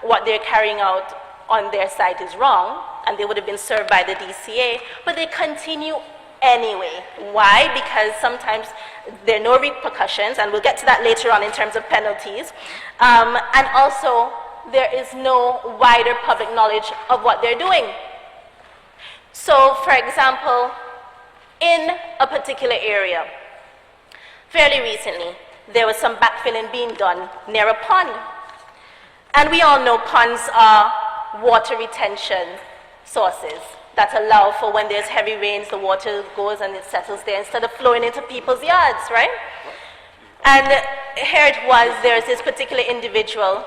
what they're carrying out on their site is wrong, and they would have been served by the DCA, but they continue anyway. Why? Because sometimes there are no repercussions, and we'll get to that later on in terms of penalties, and also there is no wider public knowledge of what they're doing. So, for example, in a particular area, fairly recently, there was some backfilling being done near a pond. And we all know ponds are water retention sources that allow for when there's heavy rains, the water goes and it settles there instead of flowing into people's yards, right? And here it was, there's this particular individual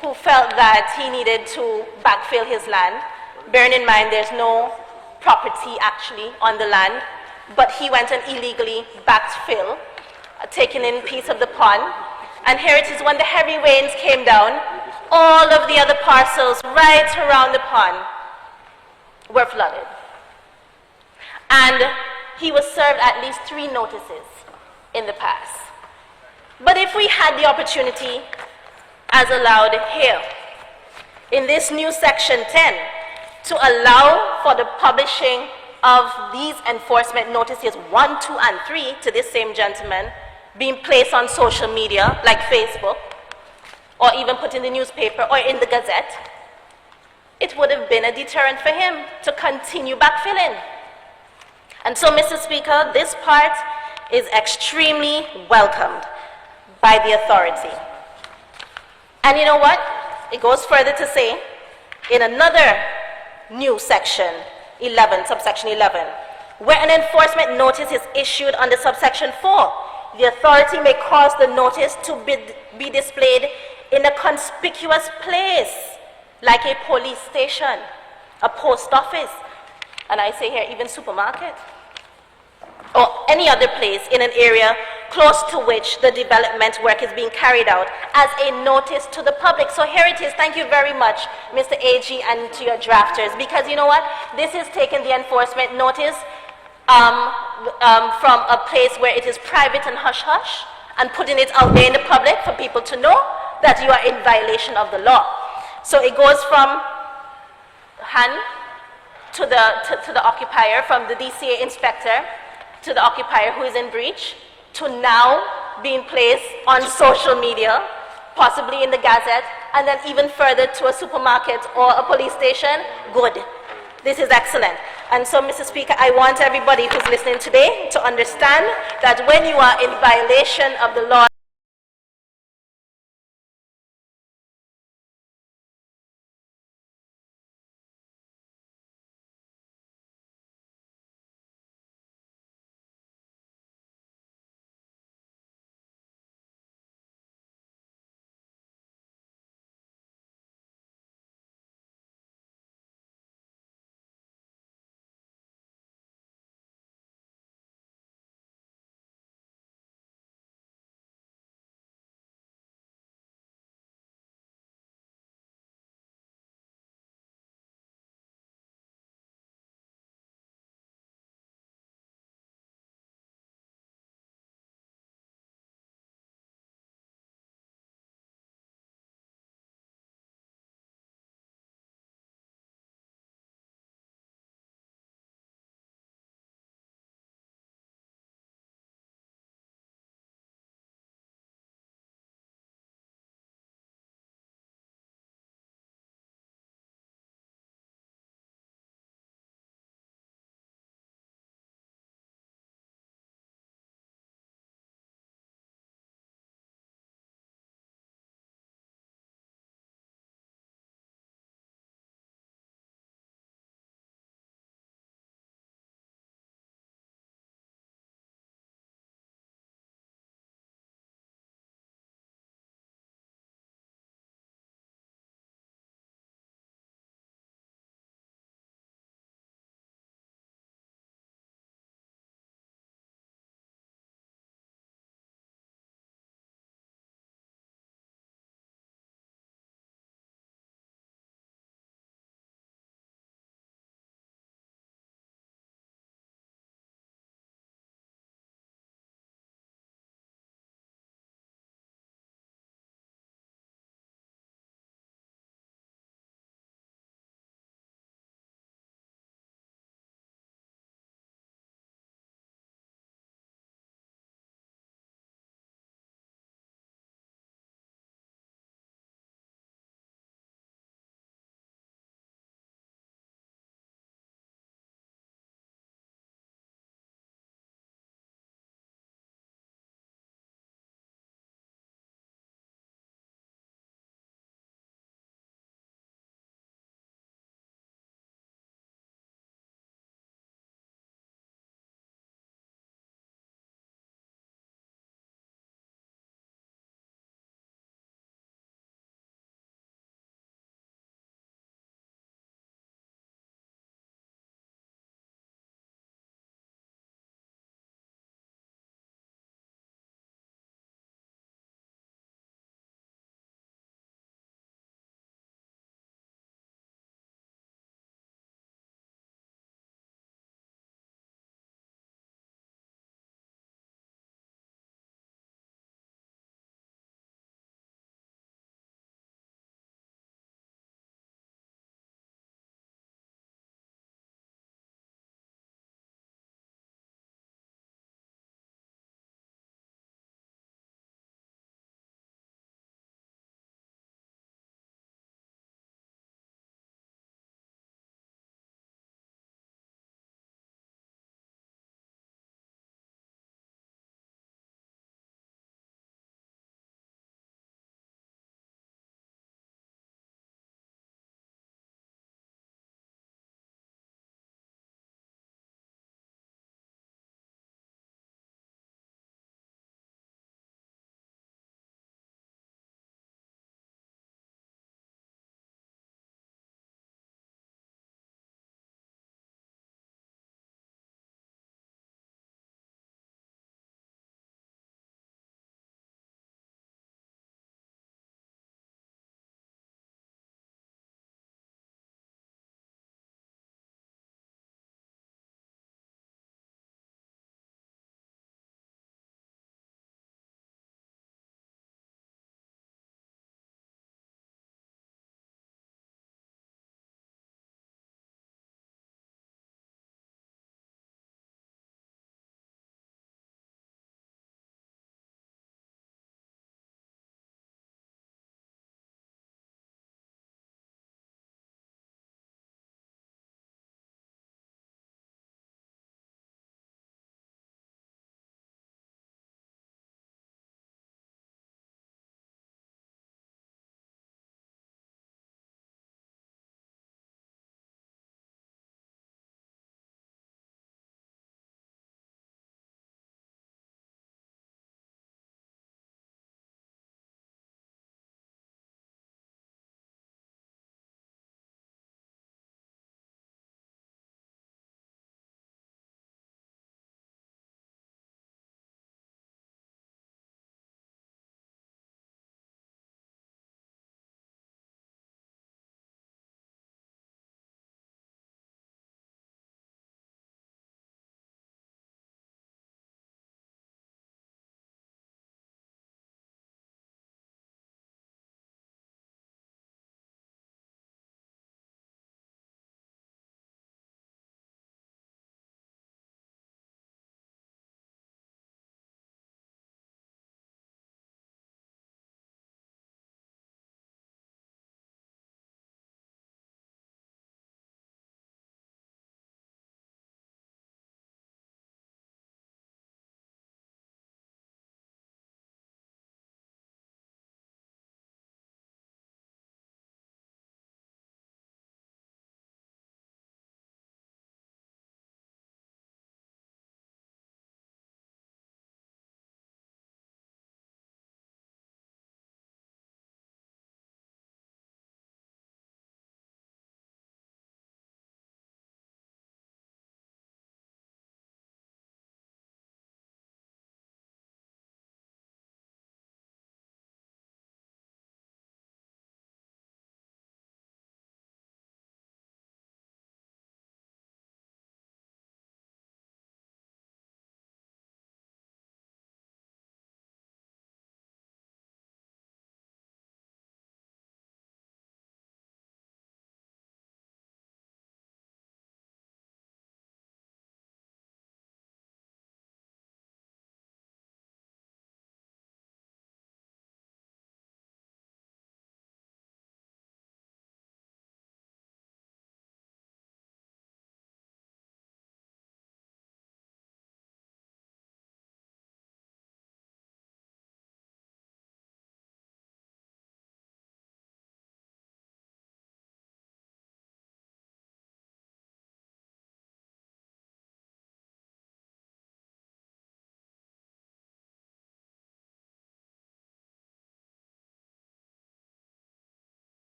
who felt that he needed to backfill his land, bearing in mind there's no property actually on the land, but he went and illegally backfill, taking in a piece of the pond. And here it is, when the heavy rains came down, all of the other parcels right around the pond were flooded. And he was served at least 3 notices in the past. But if we had the opportunity, as allowed here, in this new section 10, to allow for the publishing of these enforcement notices 1, 2, and 3 to this same gentleman, being placed on social media like Facebook, or even put in the newspaper or in the Gazette, it would have been a deterrent for him to continue backfilling. And so, Mr. Speaker, this part is extremely welcomed by the authority. And you know what? It goes further to say, in another new section 11, subsection 11, where an enforcement notice is issued under subsection 4, the authority may cause the notice to be displayed in a conspicuous place, like a police station, a post office, and I say here even supermarket, or any other place in an area close to which the development work is being carried out, as a notice to the public. So here it is. Thank you very much, Mr. AG, and to your drafters, because you know what? This is taking the enforcement notice from a place where it is private and hush-hush, and putting it out there in the public for people to know that you are in violation of the law. So it goes from hand to the occupier, from the DCA inspector to the occupier who is in breach, to now being placed on social media, possibly in the Gazette, and then even further to a supermarket or a police station. Good. This is excellent. And so, Mr. Speaker, I want everybody who's listening today to understand that when you are in violation of the law,